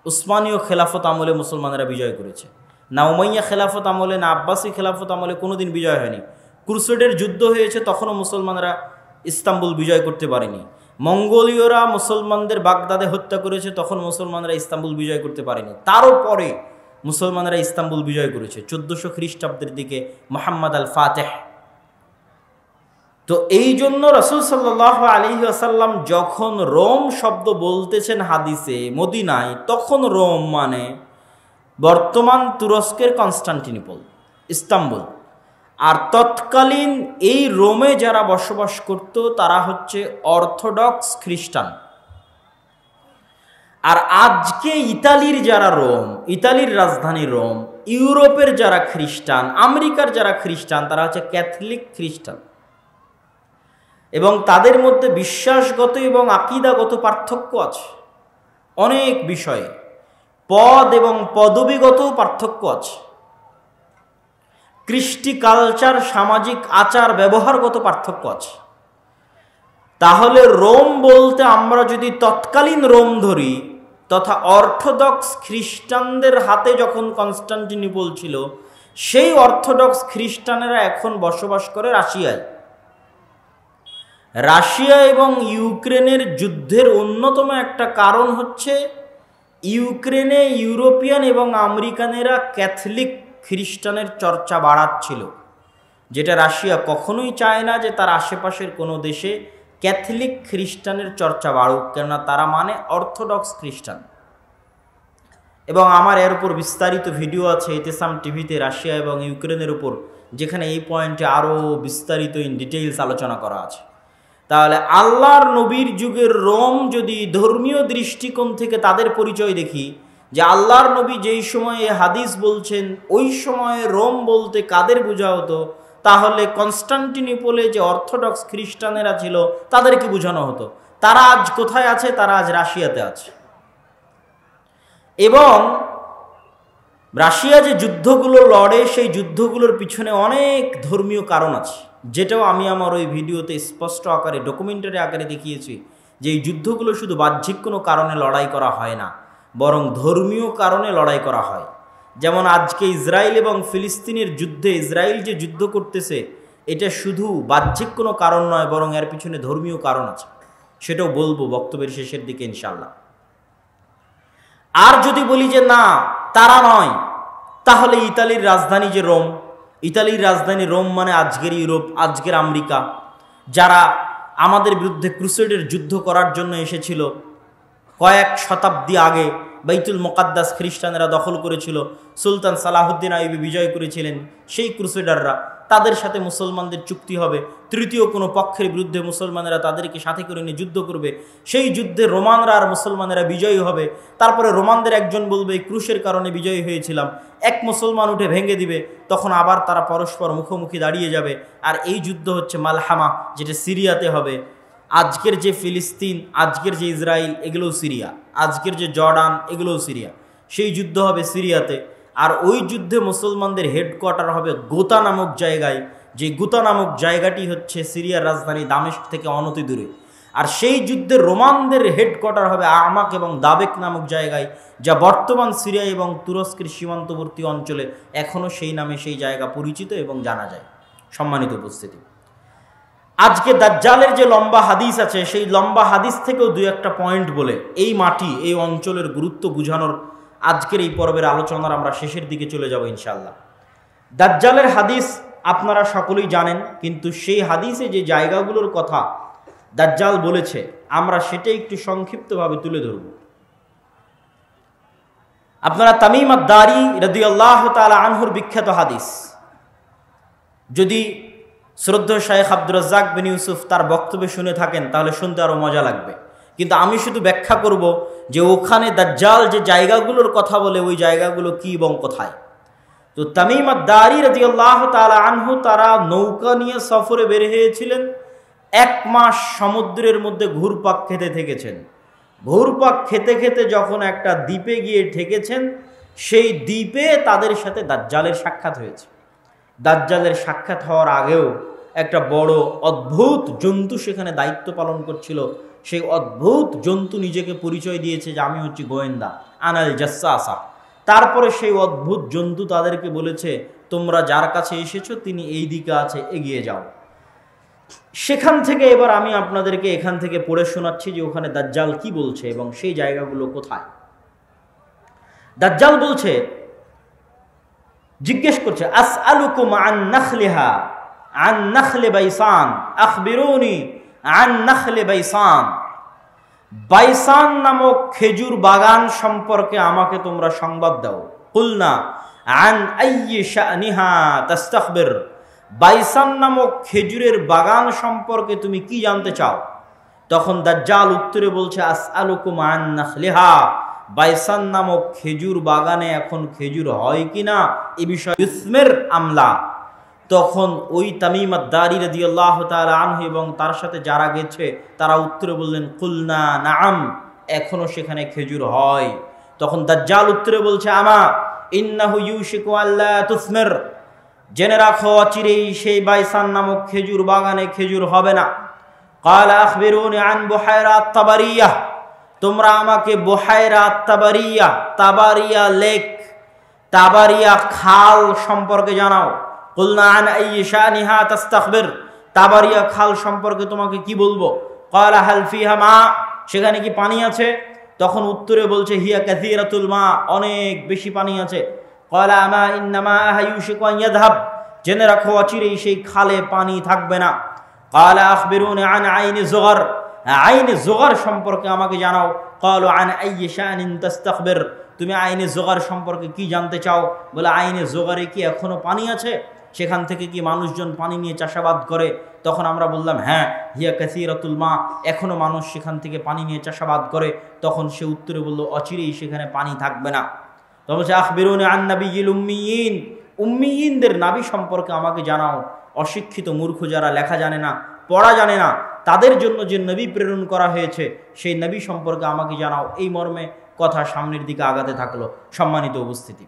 উসমানীয় খেলাফত আমলে মুসলমানেরা বিজয় করেছে, না উমাইয়া খেলাফত আমলে, না আব্বাসী খেলাফত আমলে কোনোদিন বিজয় হয়নি। ক্রুসেডের যুদ্ধ হয়েছে, তখনও মুসলমানরা ইস্তাম্বুল বিজয় করতে পারেনি। মঙ্গোলীয়রা মুসলমানদের বাগদাদে হত্যা করেছে, তখন মুসলমানরা ইস্তাম্বুল বিজয় করতে পারেনি। তারও পরে মুসলমানরা ইস্তাম্বুল বিজয় করেছে 1400 খ্রিস্টাব্দের দিকে, মুহাম্মদ আল ফাতেহ। তো এই জন্য রাসূল সাল্লাল্লাহু আলাইহি ওয়াসাল্লাম যখন রোম শব্দ বলতেছেন হাদিসে মদিনায়, তখন রোম মানে বর্তমান তুরস্কের কনস্টান্টিনোপল, ইস্তাম্বুল। আর তৎকালীন এই রোমে যারা বসবাস করত তারা হচ্ছে অর্থোডক্স খ্রিস্টান। আর আজকে ইতালির যারা রোম, ইতালির রাজধানী রোম, ইউরোপের যারা খ্রিস্টান, আমেরিকার যারা খ্রিস্টান, তারা হচ্ছে ক্যাথলিক খ্রিস্টান। এবং তাদের মধ্যে বিশ্বাসগত এবং আকীদাগত পার্থক্য আছে অনেক বিষয়ে, পদ এবং পদবীগত পার্থক্য আছে, কৃষ্টি কালচার, সামাজিক আচার ব্যবহারগত পার্থক্য আছে। তাহলে রোম বলতে আমরা যদি তৎকালীন রোম ধরি, তথা অর্থোডক্স খ্রিস্টানদের হাতে যখন কনস্টান্টিনোপল ছিল, সেই অর্থোডক্স খ্রিস্টানেরা এখন বসবাস করে রাশিয়ায়। রাশিয়া এবং ইউক্রেনের যুদ্ধের অন্যতম একটা কারণ হচ্ছে ইউক্রেনে ইউরোপিয়ান এবং আমেরিকানেরা ক্যাথলিক খ্রিস্টানের চর্চা বাড়াচ্ছিল, যেটা রাশিয়া কখনোই চায় না যে তার আশেপাশের কোনো দেশে ক্যাথলিক খ্রিস্টানের চর্চা বাড়ুক, কেননা তারা মানে অর্থোডক্স খ্রিস্টান। এবং আমার এর উপর বিস্তারিত ভিডিও আছে ইতিসাম টিভিতে, রাশিয়া এবং ইউক্রেনের উপর, যেখানে এই পয়েন্টে আরও বিস্তারিত ইন ডিটেইলস আলোচনা করা আছে। তাহলে আল্লাহর নবীর যুগের রোম যদি ধর্মীয় দৃষ্টিকোণ থেকে তাদের পরিচয় দেখি, যে আল্লাহর নবী যেই সময়ে হাদিস বলছেন ওই সময়ে রোম বলতে কাদের বোঝা হতো, তাহলে কনস্টান্টিনোপলে যে অর্থোডক্স খ্রিস্টানেরা ছিল তাদেরকে বোঝানো হতো। তারা আজ কোথায় আছে? তারা আজ রাশিয়াতে আছে। এবং রাশিয়া যে যুদ্ধগুলো লড়ে, সেই যুদ্ধগুলোর পিছনে অনেক ধর্মীয় কারণ আছে, যেটাও আমি আমার ওই ভিডিওতে স্পষ্ট আকারে, ডকুমেন্টারি আকারে দেখিয়েছি, যে এই যুদ্ধগুলো শুধু বাহ্যিক কোনো কারণে লড়াই করা হয় না, বরং ধর্মীয় কারণে লড়াই করা হয়। যেমন আজকে ইসরায়েল এবং ফিলিস্তিনের যুদ্ধে, ইসরায়েল যে যুদ্ধ করতেছে, এটা শুধু বাহ্যিক কোনো কারণ নয়, বরং এর পিছনে ধর্মীয় কারণ আছে, সেটাও বলবো বক্তব্যের শেষের দিকে ইনশাআল্লাহ। আর যদি বলি যে না, তারা নয়, তাহলে ইতালির রাজধানী যে রোম, ইতালির রাজধানী রোম মানে আজকের ইউরোপ, আজকের আমেরিকা, যারা আমাদের বিরুদ্ধে ক্রুসেডের যুদ্ধ করার জন্য এসেছিল কয়েক শতাব্দী আগে, বাইতুল মুকাদ্দাস খ্রিস্টানেরা দখল করেছিল, সুলতান সালাহুদ্দিন আইয়ুবী বিজয় করেছিলেন, সেই ক্রুসেডাররা, তাদের সাথে মুসলমানদের চুক্তি হবে, তৃতীয় কোনো পক্ষের বিরুদ্ধে মুসলমানেরা তাদেরকে সাথে করে নিয়ে যুদ্ধ করবে, সেই যুদ্ধে রোমানরা আর মুসলমানেরা বিজয়ী হবে। তারপরে রোমানদের একজন বলবে ক্রুশের কারণে বিজয়ী হয়েছিলাম, এক মুসলমান উঠে ভেঙে দিবে, তখন আবার তারা পরস্পর মুখোমুখি দাঁড়িয়ে যাবে। আর এই যুদ্ধ হচ্ছে মালহামা, যেটা সিরিয়াতে হবে। আজকের যে ফিলিস্তিন, আজকের যে ইসরায়েল, এগুলোও সিরিয়া, আজকের যে জর্ডান, এগুলোও সিরিয়া। সেই যুদ্ধ হবে সিরিয়াতে। আর ওই যুদ্ধে মুসলমানদের হেডকোয়ার্টার হবে গোতা নামক জায়গায়, যে গোতা নামক জায়গাটি হচ্ছে সিরিয়ার রাজধানী দামেস্ক থেকে অনতি দূরে। আর সেই যুদ্ধে রোমানদের হেডকোয়ার্টার হবে আমাক এবং দাবেক নামক জায়গায়, যা বর্তমান সিরিয়া এবং তুরস্কের সীমান্তবর্তী অঞ্চলে এখনও সেই নামে সেই জায়গা পরিচিত এবং জানা যায়। সম্মানিত উপস্থিতি, আজকে দাজ্জালের যে লম্বা হাদিস আছে, সেই লম্বা হাদিস থেকেও দুই একটা পয়েন্ট বলে এই মাটি, এই অঞ্চলের গুরুত্ব বুঝানোর আজকের এই পর্বের আলোচনার আমরা শেষের দিকে চলে যাব ইনশাআল্লাহ। দাজ্জালের হাদিস আপনারা সকলেই জানেন, কিন্তু সেই হাদিসে যে জায়গাগুলোর কথা দাজ্জাল বলেছে, আমরা সেটাই একটু সংক্ষিপ্তভাবে তুলে ধরব। আপনারা তামিম আদ-দারি রাদিয়াল্লাহু তাআলা আনহুর বিখ্যাত হাদিস, যদি শ্রদ্ধেয় শাইখ আব্দুর রাজ্জাক বিন ইউসুফ তার বক্তব্য শুনে থাকেন তাহলে শুনতে আরো মজা লাগবে, কিন্তু আমি শুধু ব্যাখ্যা করব যে ওখানে দাজ্জাল যে জায়গাগুলোর কথা বলে ওই জায়গাগুলো কি এবং কোথায়। তো তামিম আদ-দারি রাদিয়াল্লাহু তাআলা আনহু তারা নৌকা নিয়ে সফরে বের হয়েছিলেন, 1 মাস সমুদ্রের মধ্যে ঘুরপাক খেতে থেকেছেন। ঘুরপাক খেতে খেতে যখন একটা দ্বীপে গিয়ে ঠেকেছেন, সেই দ্বীপে তাদের সাথে দাজ্জালের সাক্ষাৎ হয়েছে। দাজ্জালের সাক্ষাৎ হওয়ার আগেও একটা বড় অদ্ভুত জন্তু সেখানে দায়িত্ব পালন করছিল। সেই অদ্ভুত জন্তু নিজেকে পরিচয় দিয়েছে যে আমি হচ্ছি গোয়েন্দা, আনাল জাসসাসা। তারপরে সেই অদ্ভুত জন্তু তাদেরকে বলেছে, তোমরা যার কাছে এসেছো তিনি এই দিকে আছে, এগিয়ে যাও। সেখান থেকে এবার আমি আপনাদেরকে এখান থেকে পড়ে শোনাচ্ছি যে ওখানে দাজ্জাল কি বলছে এবং সেই জায়গাগুলো কোথায়। দাজ্জাল বলছে, জিজ্ঞেস করছে, আসআলুকুম আন নাখলিহা আন নাখলি বাইসান আখবিরুনি আন নাখলি বাইসান। বাইসান নামক খেজুর বাগান সম্পর্কে আমাকে তোমরা সংবাদ দাও। কুলনা আন আইয়ি শানিহা তাস্তাখবির। বাইসান নামক খেজুরের বাগান সম্পর্কে তুমি কি জানতে চাও? তখন দাজ্জাল উত্তরে বলছে, আসআলুকুম আন নাখলিহা। বাইসান নামক খেজুর বাগানে এখন খেজুর হয় কিনা এ বিষয়ে ইসমের আমলা। তখন ওই তামিম আদ-দারি রাদিয়াল্লাহু তাআলা আনহু এবং তার সাথে যারা গেছে তারা উত্তরে বললেন, কুলনা নাআম, এখনো সেখানে খেজুর হয়। তখন দাজ্জাল উত্তরে বলছে, আমা ইন্নাহু ইউশিকু আল্লা তুসমির। জেনে রাখো অচিরেই সেই বাইসান নামক খেজুর বাগানে খেজুর হবে না। ক্বালা আখবিরুনি আন বুহায়রা আত-তাবারিয়া। তোমরা আমাকে বুহায়রা আত-তাবারিয়া, তাবারিয়া লেক, তাবারিয়া খাল সম্পর্কে জানাও। কুলনা আন আইয়ি শানিহা তাস্তাখবির। তাবারিয়া খাল সম্পর্কে তোমাকে কি বলবো? ক্বালা হাল ফিহা মা। সেখানে কি পানি আছে? তখন উত্তরে বলছে, হিয়া কাসীরাতুল মা, অনেক বেশি পানি আছে। ক্বালা আমা ইন্নামা ইউশিকু আন ইয়াযহাব। জেনে রাখো অচিরেই সেই খালে পানি থাকবে না। ক্বালা আখবিরুনি আন আইনি যুগর। আইনে জোগার সম্পর্কে আমাকে জানাও। ক্বালু আন আইয়ি শানিন তাস্তাখবির। তুমি আইনে জোগার সম্পর্কে কি জানতে চাও? বলে, আইনে জোগারে কি এখনো পানি আছে? সেখান থেকে কি মানুষজন পানি নিয়ে চাষাবাদ করে? তখন আমরা বললাম, হ্যাঁ, হিয়া কাসীরাতুল মা, এখনো মানুষ সেখান থেকে পানি নিয়ে চাষাবাদ করে। তখন সে উত্তরে বলল, অচিরেই সেখানে পানি থাকবে না। তখন বলছে, আখবিরুনি আন নাবিয়্যিল উম্মিয়িন। উম্মিয়িনদের নাবী সম্পর্কে আমাকে জানাও। অশিক্ষিত মূর্খ যারা লেখা জানে না, পড়া জানে না, তাদের জন্য যে নবী প্রেরণ করা হয়েছে সেই নবী সম্পর্কে আমাকে জানাও। এই মর্মে কথা সামনের দিকে আগাতে থাকলো। সম্মানিত উপস্থিতি,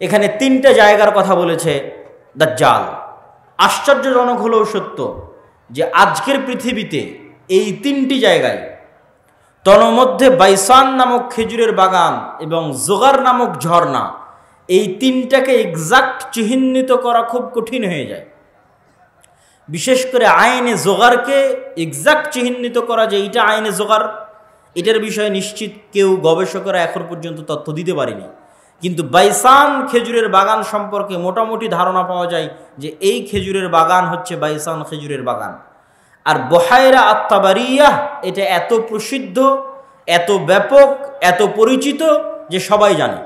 এখানে 3টে জায়গার কথা বলেছে দাজ্জাল। আশ্চর্যজনক হলেও সত্য যে আজকের পৃথিবীতে এই 3টি জায়গায়, তন্মধ্যে বাইসান নামক খেজুরের বাগান এবং জোগার নামক ঝর্ণা, এই 3টাকে এক্সাক্ট চিহ্নিত করা খুব কঠিন হয়ে যায়। বিশেষ করে আইনে জোগারকে এক্সাক্ট চিহ্নিত করা যে এটা আইনে জোগার, এটার বিষয়ে নিশ্চিত কেউ গবেষকরা এখন পর্যন্ত তথ্য দিতে পারেনি। কিন্তু বাইসান খেজুরের বাগান সম্পর্কে মোটামুটি ধারণা পাওয়া যায় যে এই খেজুরের বাগান হচ্ছে বাইসান খেজুরের বাগান। আর বুহায়রা আত-তাবারিয়া এটা এত প্রসিদ্ধ এত ব্যাপক, এত পরিচিত যে সবাই জানে।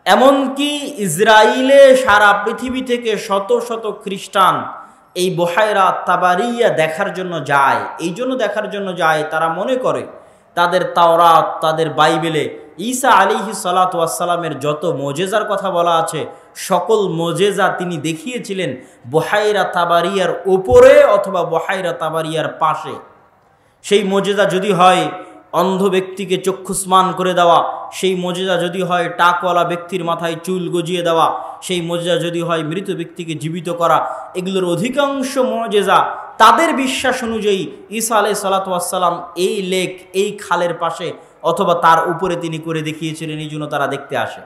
এমনকি ইসরায়েলে সারা পৃথিবী থেকে শত শত খ্রিস্টান এই বুহায়রা তাবারিয়া দেখার জন্য যায়। এই জন্য দেখার জন্য যায়, তারা মনে করে তাদের তাওরাত, তাদের বাইবেলে ঈসা আলাইহিস সালাতু ওয়াস সালামের যত মোজেজার কথা বলা আছে, সকল মোজেজা তিনি দেখিয়েছিলেন বুহায়রা তাবারিয়ার উপরে অথবা বুহায়রা তাবারিয়ার পাশে। সেই মোজেজা যদি হয় অন্ধ ব্যক্তিকে চক্ষুস্মান করে দেওয়া, সেই মোজেজা যদি হয় টাকওয়ালা ব্যক্তির মাথায় চুল গজিয়ে দেওয়া, সেই মোজেজা যদি হয় মৃত ব্যক্তিকে জীবিত করা, এগুলোর অধিকাংশ মোজেজা তাদের বিশ্বাস অনুযায়ী ঈসা আলাইহিস সালাতু ওয়াস সালাম এই লেক, এই খালের পাশে অথবা তার উপরে তিনি করে দেখিয়েছিলেন, এই জন্য তারা দেখতে আসে।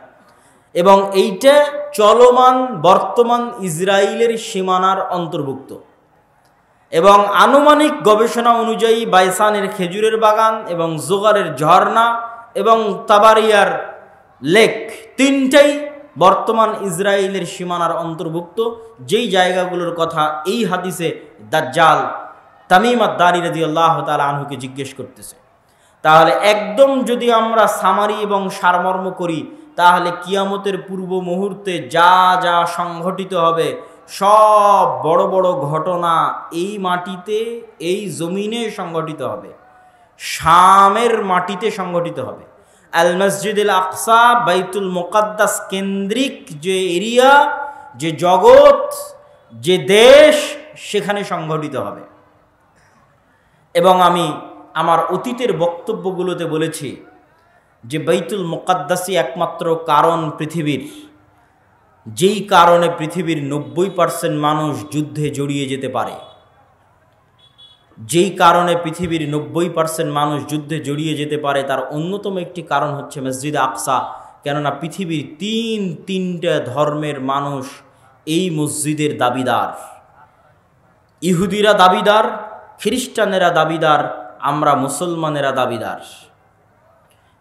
এবং এইটা চলমান বর্তমান ইসরায়েলের সীমানার অন্তর্ভুক্ত। এবং আনুমানিক গবেষণা অনুযায়ী বাইসানের খেজুরের বাগান এবং জোগারের ঝর্ণা এবং তাবারিয়ার লেক তিনটাই বর্তমান ইসরায়েলের সীমানার অন্তর্ভুক্ত, যেই জায়গাগুলোর কথা এই হাদিসে দাজ্জাল তামিম আদ-দারি রাদিয়াল্লাহু তাআলা আনহুকে জিজ্ঞেস করতেছে। তাহলে একদম যদি আমরা সামারি এবং সারমর্ম করি, তাহলে কিয়ামতের পূর্ব মুহূর্তে যা যা সংঘটিত হবে, সব বড় বড় ঘটনা এই মাটিতে, এই জমিনে সংঘটিত হবে, শামের মাটিতে সংঘটিত হবে। আল মসজিদুল আকসা, বাইতুল মুকাদ্দাস কেন্দ্রিক যে এরিয়া, যে জগৎ, যে দেশ, সেখানে সংঘটিত হবে। এবং আমি আমার অতীতের বক্তব্যগুলোতে বলেছি যে বাইতুল মুকাদ্দাসই একমাত্র কারণ পৃথিবীর, যেই কারণে পৃথিবীর 90% মানুষ যুদ্ধে জড়িয়ে যেতে পারে, যেই কারণে পৃথিবীর 90% মানুষ যুদ্ধে জড়িয়ে যেতে পারে, তার অন্যতম একটি কারণ হচ্ছে মসজিদ আকসা। কেননা পৃথিবীর তিনটা ধর্মের মানুষ এই মসজিদের দাবিদার। ইহুদিরা দাবিদার, খ্রিস্টানেরা দাবিদার, আমরা মুসলমানেরা দাবিদার।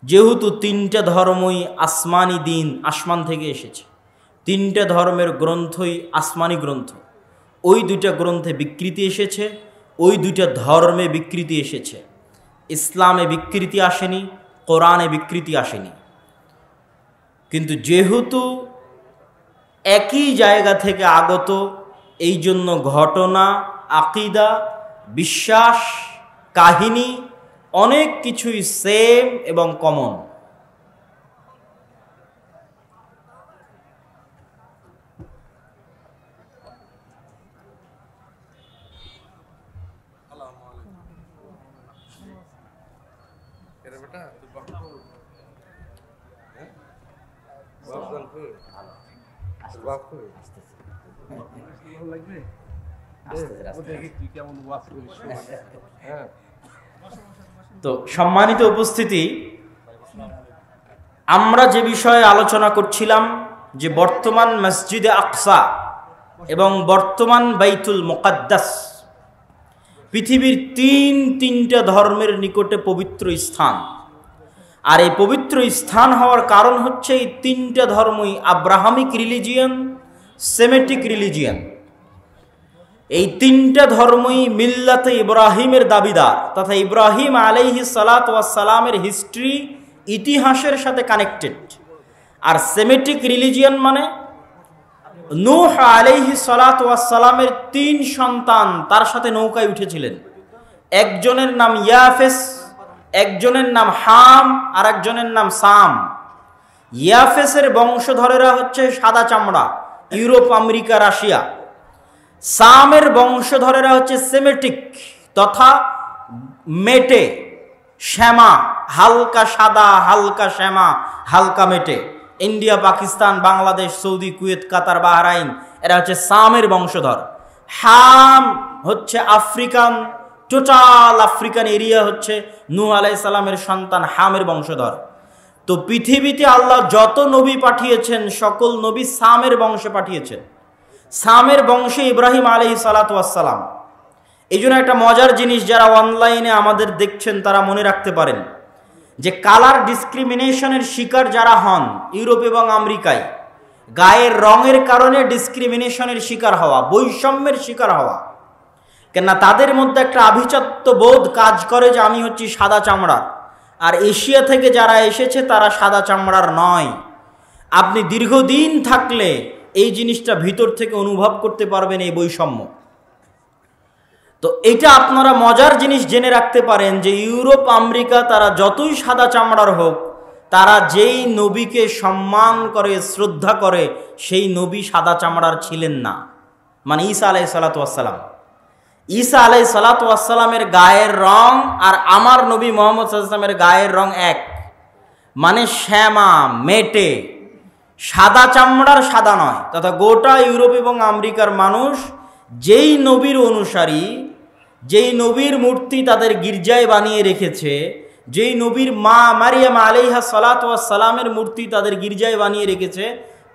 যেহেতু তিনটা ধর্মই আসমানি দিন, আসমান থেকে এসেছে, তিনটা ধর্মের গ্রন্থই আসমানি গ্রন্থ, ওই দুইটা গ্রন্থে বিকৃতি এসেছে, ওই দুইটা ধর্মে বিকৃতি এসেছে। ইসলামে বিকৃতি আসেনি, কোরআনে বিকৃতি আসেনি। কিন্তু যেহেতু একই জায়গা থেকে আগত, এই জন্য ঘটনা, আকিদা, বিশ্বাস, কাহিনী অনেক কিছুই সেম এবং কমন। তো সম্মানিত উপস্থিতি, আমরা যে বিষয়ে আলোচনা করছিলাম যে বর্তমান মসজিদে আকসা এবং বর্তমান বাইতুল মুকাদ্দাস পৃথিবীর তিনটা ধর্মের নিকটে পবিত্র স্থান। আর এই পবিত্র স্থান হওয়ার কারণ হচ্ছে এই তিনটা ধর্মই আব্রাহামিক রিলিজিয়ান, সেমেটিক রিলিজিয়ান। এই তিনটা ধর্মই মিল্লাতে ইব্রাহিমের দাবিদার, তথা ইব্রাহিম আলাইহিস সালাতু ওয়াস সালামের হিস্ট্রি, ইতিহাসের সাথে কানেক্টেড। আর সেমেটিক রিলিজিয়ান মানে নূহ আলাইহিস সালাতু ওয়াস সালামের 3 সন্তান তার সাথে নৌকায় উঠেছিলেন। একজনের নাম ইয়াফেস, একজনের নাম হাম, আর একজনের নাম সাম। ইয়াফেসের বংশধরেরা হচ্ছে সাদা চামড়া, ইউরোপ, আমেরিকা, রাশিয়া। সামের বংশধরেরা হচ্ছে সেমেটিক তথা মেটে, শ্যামা, হালকা সাদা, হালকা শ্যামা, হালকা মেটে। India, Pakistan, Bangladesh, Saudi, Kuwait, Qatar, Bahrain, এরা হচ্ছে সামের বংশধর। হাম হচ্ছে আফ্রিকান, টোটাল আফ্রিকান এরিয়া হচ্ছে নূহ আলাইহিস সালামের সন্তান হামের বংশধর। তো পৃথিবীতে আল্লাহ যত নবী পাঠিয়েছেন, সকল নবী সামের বংশে পাঠিয়েছেন। সামের বংশে ইব্রাহিম আলাইহিস সালাতু ওয়াস সালাম। এই জন্য একটা মজার জিনিস, যারা অনলাইনে আমাদের দেখছেন তারা মনে রাখতে পারেন যে কালার ডিসক্রিমিনেশনের শিকার যারা হন ইউরোপ এবং আমেরিকায়, গায়ের রঙের কারণে ডিসক্রিমিনেশনের শিকার হওয়া, বৈষম্যের শিকার হওয়া, কেননা তাদের মধ্যে একটা আভিজাত্য বোধ কাজ করে যে আমি হচ্ছি সাদা চামড়ার আর এশিয়া থেকে যারা এসেছে তারা সাদা চামড়ার নয়। আপনি দীর্ঘদিন থাকলে এই জিনিসটা ভিতর থেকে অনুভব করতে পারবেন, এই বৈষম্য। তো এটা আপনারা মজার জিনিস জেনে রাখতে পারেন যে ইউরোপ আমেরিকা তারা যতই সাদা চামড়ার হোক, তারা যেই নবীকে সম্মান করে শ্রদ্ধা করে সেই নবী সাদা চামড়ার ছিলেন না। মানে ঈসা আলাইহিসসালাতু ওয়াসসালাম, ঈসা আলাইহিসসালাতু ওয়াসসালামের গায়ের রং আর আমার নবী মুহাম্মদ সাল্লাল্লাহু আলাইহি ওয়াসাল্লামের গায়ের রং এক, মানে শ্যামা মেটে, সাদা চামড়ার সাদা নয়। তথা গোটা ইউরোপ এবং আমেরিকার মানুষ যেই নবীর অনুসারী, যেই নবীর মূর্তি তাদের গির্জায় বানিয়ে রেখেছে, যেই নবীর মা মারিয়াম আলাইহা সালাতু ওয়াস সালামের মূর্তি তাদের গির্জায় বানিয়ে রেখেছে,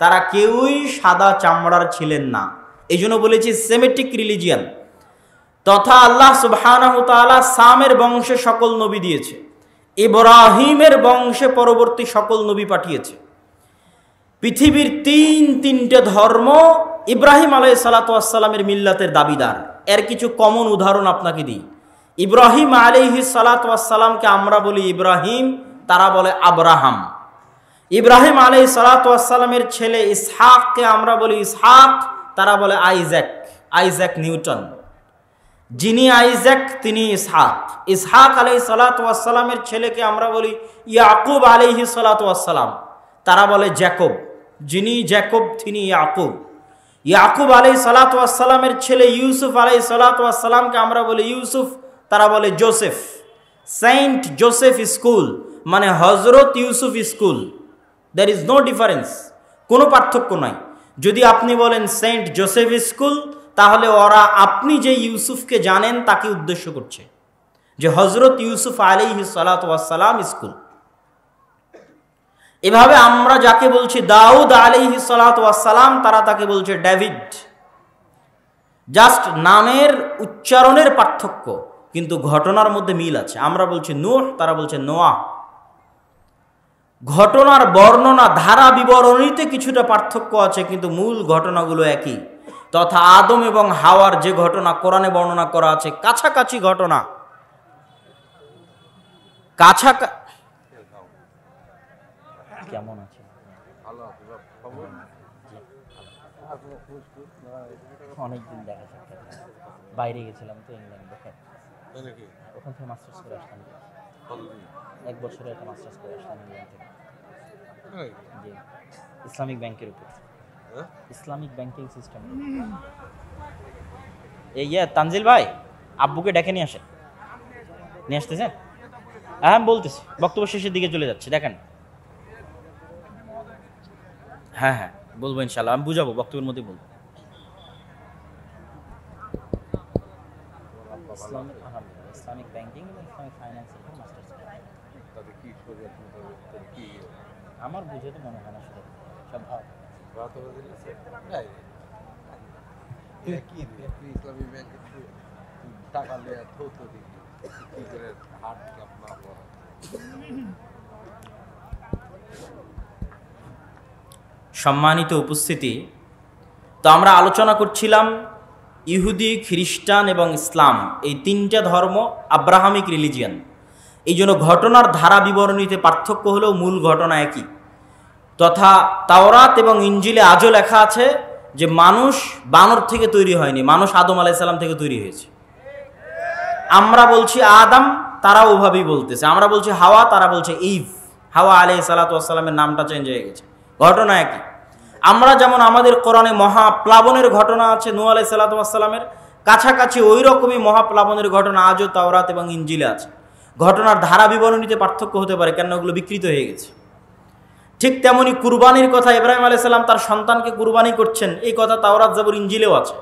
তারা কেউই সাদা চামড়ার ছিলেন না। এই জন্য বলেছি সেমেটিক রিলিজিয়ান। তথা আল্লাহ সুবহানাহু ওয়া তাআলা সামের বংশে সকল নবী দিয়েছে, ইব্রাহিমের বংশে পরবর্তী সকল নবী পাঠিয়েছে। পৃথিবীর তিনটে ধর্ম ইব্রাহিম আলাইহিস সালাতু ওয়াস সালামের মিল্লাতের দাবিদার। এর কিছু কমন উদাহরণ আপনাকে দিই। ইব্রাহিম আলাইহিস সালাতু ওয়াস সালামকে আমরা বলি ইব্রাহিম, তারা বলে আব্রাহাম। ইব্রাহিম আলাইহিস সালাতু ওয়াস সালামের ছেলে ইসহাককে আমরা বলি ইসহাক, তারা বলে আইজ্যাক, আইজ্যাক নিউটন। যিনি আইজ্যাক তিনি ইসহাক। ইসহাক আলাইহিস সালাতু ওয়াস সালামের ছেলেকে আমরা বলি ইয়াকুব আলাইহিস সালাতু ওয়াস সালাম, তারা বলে জ্যাকব। যিনি জ্যাকব তিনি ইয়াকুব। ইয়াকুব আলাইহিস সালাতু ওয়াস সালামের ছেলে ইউসুফ আলাইহিস সালাতু ওয়াস সালামকে আমরা বলি ইউসুফ, তারা বলে জোসেফ। সেন্ট জোসেফ স্কুল মানে Hazrat Yusuf school. There is no difference, কোনো পার্থক্য নাই। যদি আপনি বলেন সেন্ট জোসেফ স্কুল, তাহলে ওরা আপনি যে ইউসুফকে জানেন তাকে উদ্দেশ্য করছে, যে হযরত ইউসুফ আলাইহিস সালাতু ওয়াস সালাম স্কুল। এভাবে আমরা যাকে বলছি দাউদ আলাইহিস সালাতু ওয়াস সালাম, তারা তাকে বলছে ডেভিড। জাস্ট নামের উচ্চারণের পার্থক্য, কিন্তু ঘটনার মধ্যে মিল আছে। আমরা বলছি নূহ, তারা বলছে নোয়াহ। ঘটনার বর্ণনা ধারা বিবরণীতে কিছুটা পার্থক্য আছে, কিন্তু মূল ঘটনাগুলো একই। তথা আদম এবং হাওয়ার যে ঘটনা কোরআনে বর্ণনা করা আছে, কাছাকাছি ঘটনা। কেমন আছে? অনেকদিন দেখা সাক্ষাৎ, বাইরে গেছিলাম তো ইংল্যান্ড, ওখান থেকে মাস্টার্স করে আসলাম। 1 বছরের একটা মাস্টার্স করে আসলাম ইংল্যান্ড থেকে। জি, ইসলামিক ব্যাংকের উপর, ইসলামিক ব্যাংকিং সিস্টেম। এই তানজিল ভাই, আব্বুকে ডেকে নিয়ে আসেন। নিয়ে আসতেছেন? হ্যাঁ বলতেছি, বক্তব্য শেষের দিকে চলে যাচ্ছে, দেখেন। হ্যাঁ হ্যাঁ বলবো ইনশাল্লাহ, আমি বুঝাবো, বক্তব্যের মধ্যে বলবো। ইসলামিক ব্যাংকিং এবং ইসলামিক ফাইন্যান্সের উপর মাস্টার্স। আমার বুঝে তো মনে হয় না সেটা সব ভাব। সম্মানিত উপস্থিতি, তো আমরা আলোচনা করছিলাম ইহুদি, খ্রিস্টান এবং ইসলাম, এই 3টা ধর্ম আব্রাহামিক রিলিজিয়ান। এই জন্য ঘটনার ধারা বিবরণীতে পার্থক্য হলেও মূল ঘটনা একই। তথা তাওরাত এবং ইঞ্জিলে আজও লেখা আছে যে মানুষ বানর থেকে তৈরি হয়নি, মানুষ আদম আলাইহিস সালাম থেকে তৈরি হয়েছে। আমরা বলছি আদম, তারা ওভাবেই বলতেছে। আমরা বলছি হাওয়া, তারা বলছে ইভ। হাওয়া আলাইহিস সালাতু ওয়াস সালামের নামটা চেঞ্জ হয়ে গেছে, ঘটনা একই। আমরা যেমন আমাদের কোরআনে মহাপ্লাবনের ঘটনা আছে নূহ আলাইহিস সালাতু ওয়াস সালামের, কাছাকাছি ওই রকমই মহাপ্লাবনের ঘটনা আজও তাওরাত এবং ইঞ্জিলে আছে। ঘটনার ধারা বিবরণীতে পার্থক্য হতে পারে, কেন ওগুলো বিকৃত হয়ে গেছে। ঠিক তেমনি কুরবানির কথা, ইব্রাহিম আলাইহিস সালাম তার সন্তানকে কুরবানি করছেন, এই কথা তাওরাত জাবুর ইঞ্জিলেও আছে।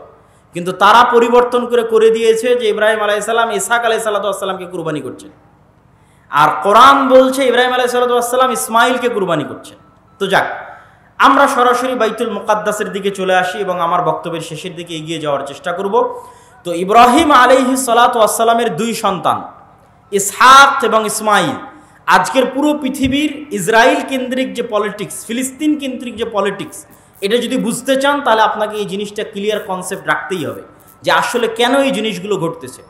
কিন্তু তারা পরিবর্তন করে দিয়েছে যে ইব্রাহিম আলাইহিস সালাম ইসহাক আলাইহিস সালাতু ওয়াস সালামকে কুরবানি করছেন, আর কোরআন বলছে ইব্রাহিম আলাইহিস সালাতু ওয়াস সালাম ইসমাইলকে কুরবানি করছেন। তো যাক, আমরা সরাসরি বাইতুল মুকাদ্দাসের দিকে চলে আসি এবং আমার বক্তব্যের শেষের দিকে এগিয়ে যাওয়ার চেষ্টা করব। তো ইব্রাহিম আলাইহিস সালাতু ওয়াস সালামের 2 সন্তান ইসহাক এবং ইসমাইল। আজকের পুরো পৃথিবীর ইসরায়েল কেন্দ্রিক যে পলিটিক্স, ফিলিস্তিন কেন্দ্রিক যে পলিটিক্স, এটা যদি বুঝতে চান তাহলে আপনাকে এই জিনিসটা ক্লিয়ার কনসেপ্ট রাখতেই হবে যে আসলে কেন এই জিনিসগুলো ঘটতেছে।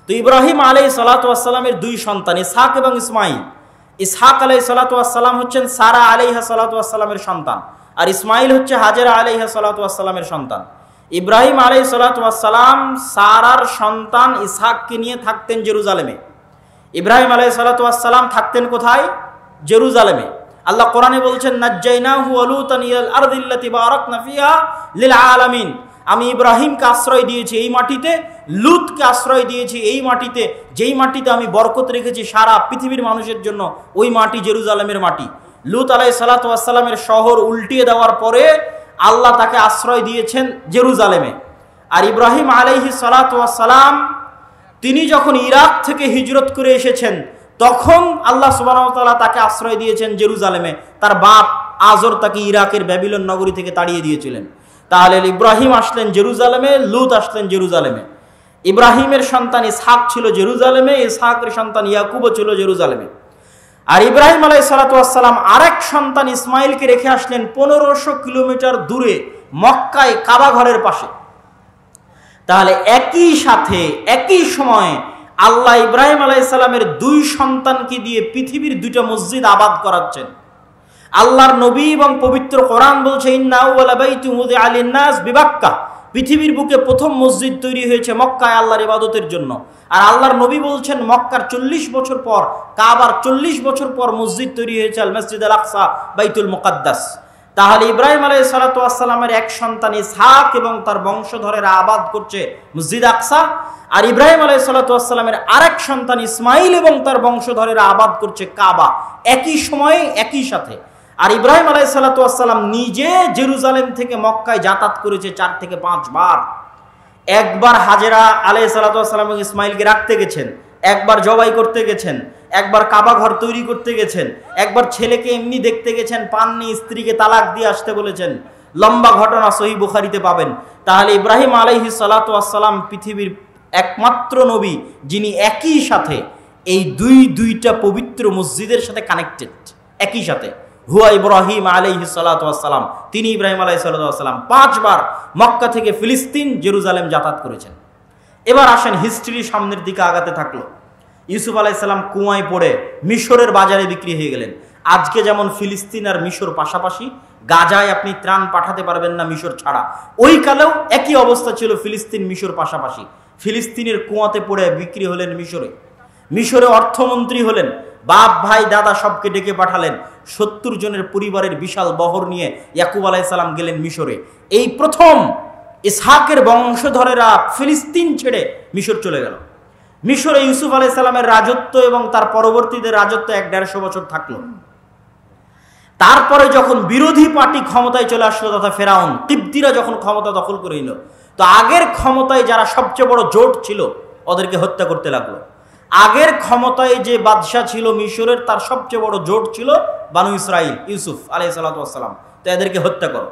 তো ইব্রাহিম আলাইহিস সালাতু ওয়াস সালামের 2 সন্তান ইসহাক এবং ইসমাইল। ইসহাক আলাইহিস সালাতু ওয়াস সালাম হচ্ছেন সারা আলাইহা সালাতু ওয়াস সালামের সন্তান, আর ইসমাইল হচ্ছে হাজেরা আলাইহা সালাতু ওয়াস সালামের সন্তান। ইব্রাহিম আলাইহিস সালাতু ওয়াস সালাম সারার সন্তান ইসহাককে নিয়ে থাকতেন জেরুজালেমে। ইব্রাহিম আলাইহিস সালাতু ওয়াস সালাম থাকতেন কোথায়? জেরুজালেমে। আল্লাহ কোরআনে বলছেন নাজ্জাইনাহু ওয়া লূতান ইলাল আরদিল্লাতী বারাকনা ফিহা লিল আলামিন। আমি ইব্রাহিমকে আশ্রয় দিয়েছি এই মাটিতে, লূতকে আশ্রয় দিয়েছি এই মাটিতে, যেই মাটিতে আমি বরকত রেখেছি সারা পৃথিবীর মানুষের জন্য, ওই মাটি জেরুজালেমের মাটি। লূত আলাইহিস সালাতু ওয়াস সালামের শহর উল্টিয়ে দেওয়ার পরে আল্লাহ তাকে আশ্রয় দিয়েছেন জেরুজালেমে। আর ইব্রাহিম আলাইহিস সালাতু ওয়াস সালাম তিনি যখন ইরাক থেকে হিজরত করে এসেছেন তখন আল্লাহ সুবহানাহু ওয়া তাআলা তাকে আশ্রয় দিয়েছেন জেরুজালেমে। তার বাপ আজর তাকে ইরাকের ব্যাবিলন নগরী থেকে তাড়িয়ে দিয়েছিলেন। তাহলে ইব্রাহিম আসলেন জেরুজালেমে, লূত আসলেন জেরুজালেমে। ইব্রাহিমের সন্তান ইসহাক ছিল জেরুজালেমে, ইসহাকের সন্তান ইয়াকুবও ছিল জেরুজালেমে। আর ইব্রাহিম আলাইহিস সালাতু ওয়াস সালাম আরেক সন্তান ইসমাইলকে রেখে আসলেন 1500 কিলোমিটার দূরে মক্কায় কাবা ঘরের পাশে। তাহলে একই সাথে একই সময়ে আল্লাহ ইব্রাহিম আলাইহিস সালামের দুই সন্তানকে দিয়ে পৃথিবীর দুইটা মসজিদ আবাদ করাচ্ছেন। আল্লাহর নবী এবং পবিত্র কোরআন বলছে ইন্না আউওয়ালা বাইতিন উযিআ লিন-নাস বিবাক্কা, পৃথিবীর বুকে প্রথম মসজিদ তৈরি হয়েছে মক্কায় আল্লাহর ইবাদতের জন্য। আর আল্লাহর নবী বলছেন মক্কার 40 বছর পর, কাবার 40 বছর পর মসজিদ তৈরি হয়েছে আল মসজিদ আল আকসা, বাইতুল মুকাদ্দাস। তাহলে ইব্রাহিম আলাইহিস সালাতু ওয়াস সালামের এক সন্তান ইসহাক এবং তার বংশধরেরা আবাদ করছে মসজিদ আকসা, আর ইব্রাহিম আলাইহিস সালাতু ওয়াস সালামের আরেক সন্তান ইসমাইল এবং তার বংশধরেরা আবাদ করছে কাবা, একই সময়ে একই সাথে। আর ইব্রাহিম আলাইহিস সালাতু ওয়াস সালাম নিজে জেরুজালেম থেকে মক্কায় যাতায়াত করেছে 4 থেকে 5 বার। একবার হাজেরা আলাইহিস সালাতু ওয়াস সালাম এবং ইসমাইলকে রাখতে গেছেন, একবার জবাই করতে গেছেন, একবার কাবা ঘর তৈরি করতে গেছেন, একবার ছেলেকে এমনি দেখতে গেছেন, পাননি, স্ত্রীকে তালাক দিয়ে আসতে বলেছেন। লম্বা ঘটনা সহিহ বুখারীতে পাবেন। তাহলে ইব্রাহিম আলাইহিস সালাতু ওয়াস সালাম পৃথিবীর একমাত্র নবী যিনি একই সাথে এই দুইটা পবিত্র মসজিদের সাথে কানেক্টেড, একই সাথে। হুয়া ইব্রাহিম আলাইহিস সালাতু ওয়াস সালাম, তিনি ইব্রাহিম আলাইহিস সালাতু ওয়াস সালাম 5 বার মক্কা থেকে ফিলিস্তিন জেরুজালেম যাতায়াত করেছেন। এবার আসেন হিস্ট্রি সামনের দিকে আগাতে থাকলো। ইউসুফ আলাইহিস সালাম কুয়ায় পড়ে মিশরের বাজারে বিক্রি হয়ে গেলেন। আজকে যেমন ফিলিস্তিন আর মিশর পাশাপাশি, গাজায় আপনি ত্রাণ পাঠাতে পারবেন না মিশর ছাড়া, ওই কালেও একই অবস্থা ছিল, ফিলিস্তিন মিশর পাশাপাশি। ফিলিস্তিনের কুয়াতে পড়ে বিক্রি হলেন মিশরে, মিশরে অর্থমন্ত্রী হলেন, বাপ ভাই দাদা সবকে ডেকে পাঠালেন। 70 জনের পরিবারের বিশাল বহর নিয়ে ইয়াকুব আলাইহিস সালাম গেলেন মিশরে। এই প্রথম ইসহাকের বংশধরেরা ফিলিস্তিন ছেড়ে মিশর চলে গেল। মিশরে ইউসুফ আলাইহিস সালামের রাজত্ব এবং তার পরবর্তীদের রাজত্ব 1-150 বছর থাকলো। তারপরে যখন বিরোধী পার্টি ক্ষমতায় চলে আসলো, তথা ফেরাউন কিবতীরা যখন ক্ষমতা দখল করে নিল, তো আগের ক্ষমতায় যারা সবচেয়ে বড় জোট ছিল ওদেরকে হত্যা করতে লাগলো। আগের ক্ষমতায় যে বাদশাহ ছিল মিশরের, তার সবচেয়ে বড় জোট ছিল বানু ইসরাইল, ইউসুফ আলাইহিস সালাতু ওয়াস সালাম, তো এদেরকে হত্যা করো।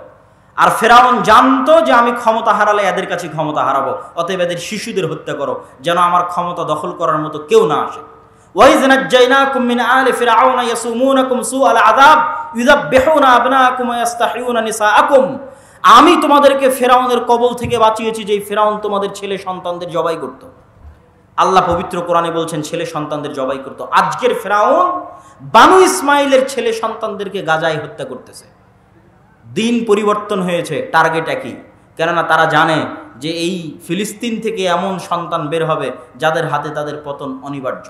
আর ফেরাউন জানতো যে আমি ক্ষমতা হারালে এদের কাছে ক্ষমতা হারাবো, অতএব এদের শিশুদের হত্যা করো যেন আমার ক্ষমতা দখল করার মতো কেউ না আসে। ওয়াইজ নাজ্জাইনাকুম মিন আলি ফিরআউনা ইয়াসুমুনাকুম সুআল আযাব ইউযাববিহুনা আবনাকুম ওয়া ইস্তাহিয়ুনা নিসাআকুম, আমি তোমাদেরকে ফেরাউনের কবল থেকে বাঁচিয়েছি, যেই ফেরাউন তোমাদের ছেলে সন্তানদের জবাই করত। আল্লাহ পবিত্র কোরআনে বলছেন ছেলে সন্তানদের জবাই করত। আজকের ফেরাউন বানু ইসমাইলের ছেলে সন্তানদেরকে গাজায় হত্যা করতেছে। দিন পরিবর্তন হয়েছে, টার্গেট একই, কেননা তারা জানে যে এই ফিলিস্তিন থেকে এমন সন্তান বের হবে যাদের হাতে তাদের পতন অনিবার্য।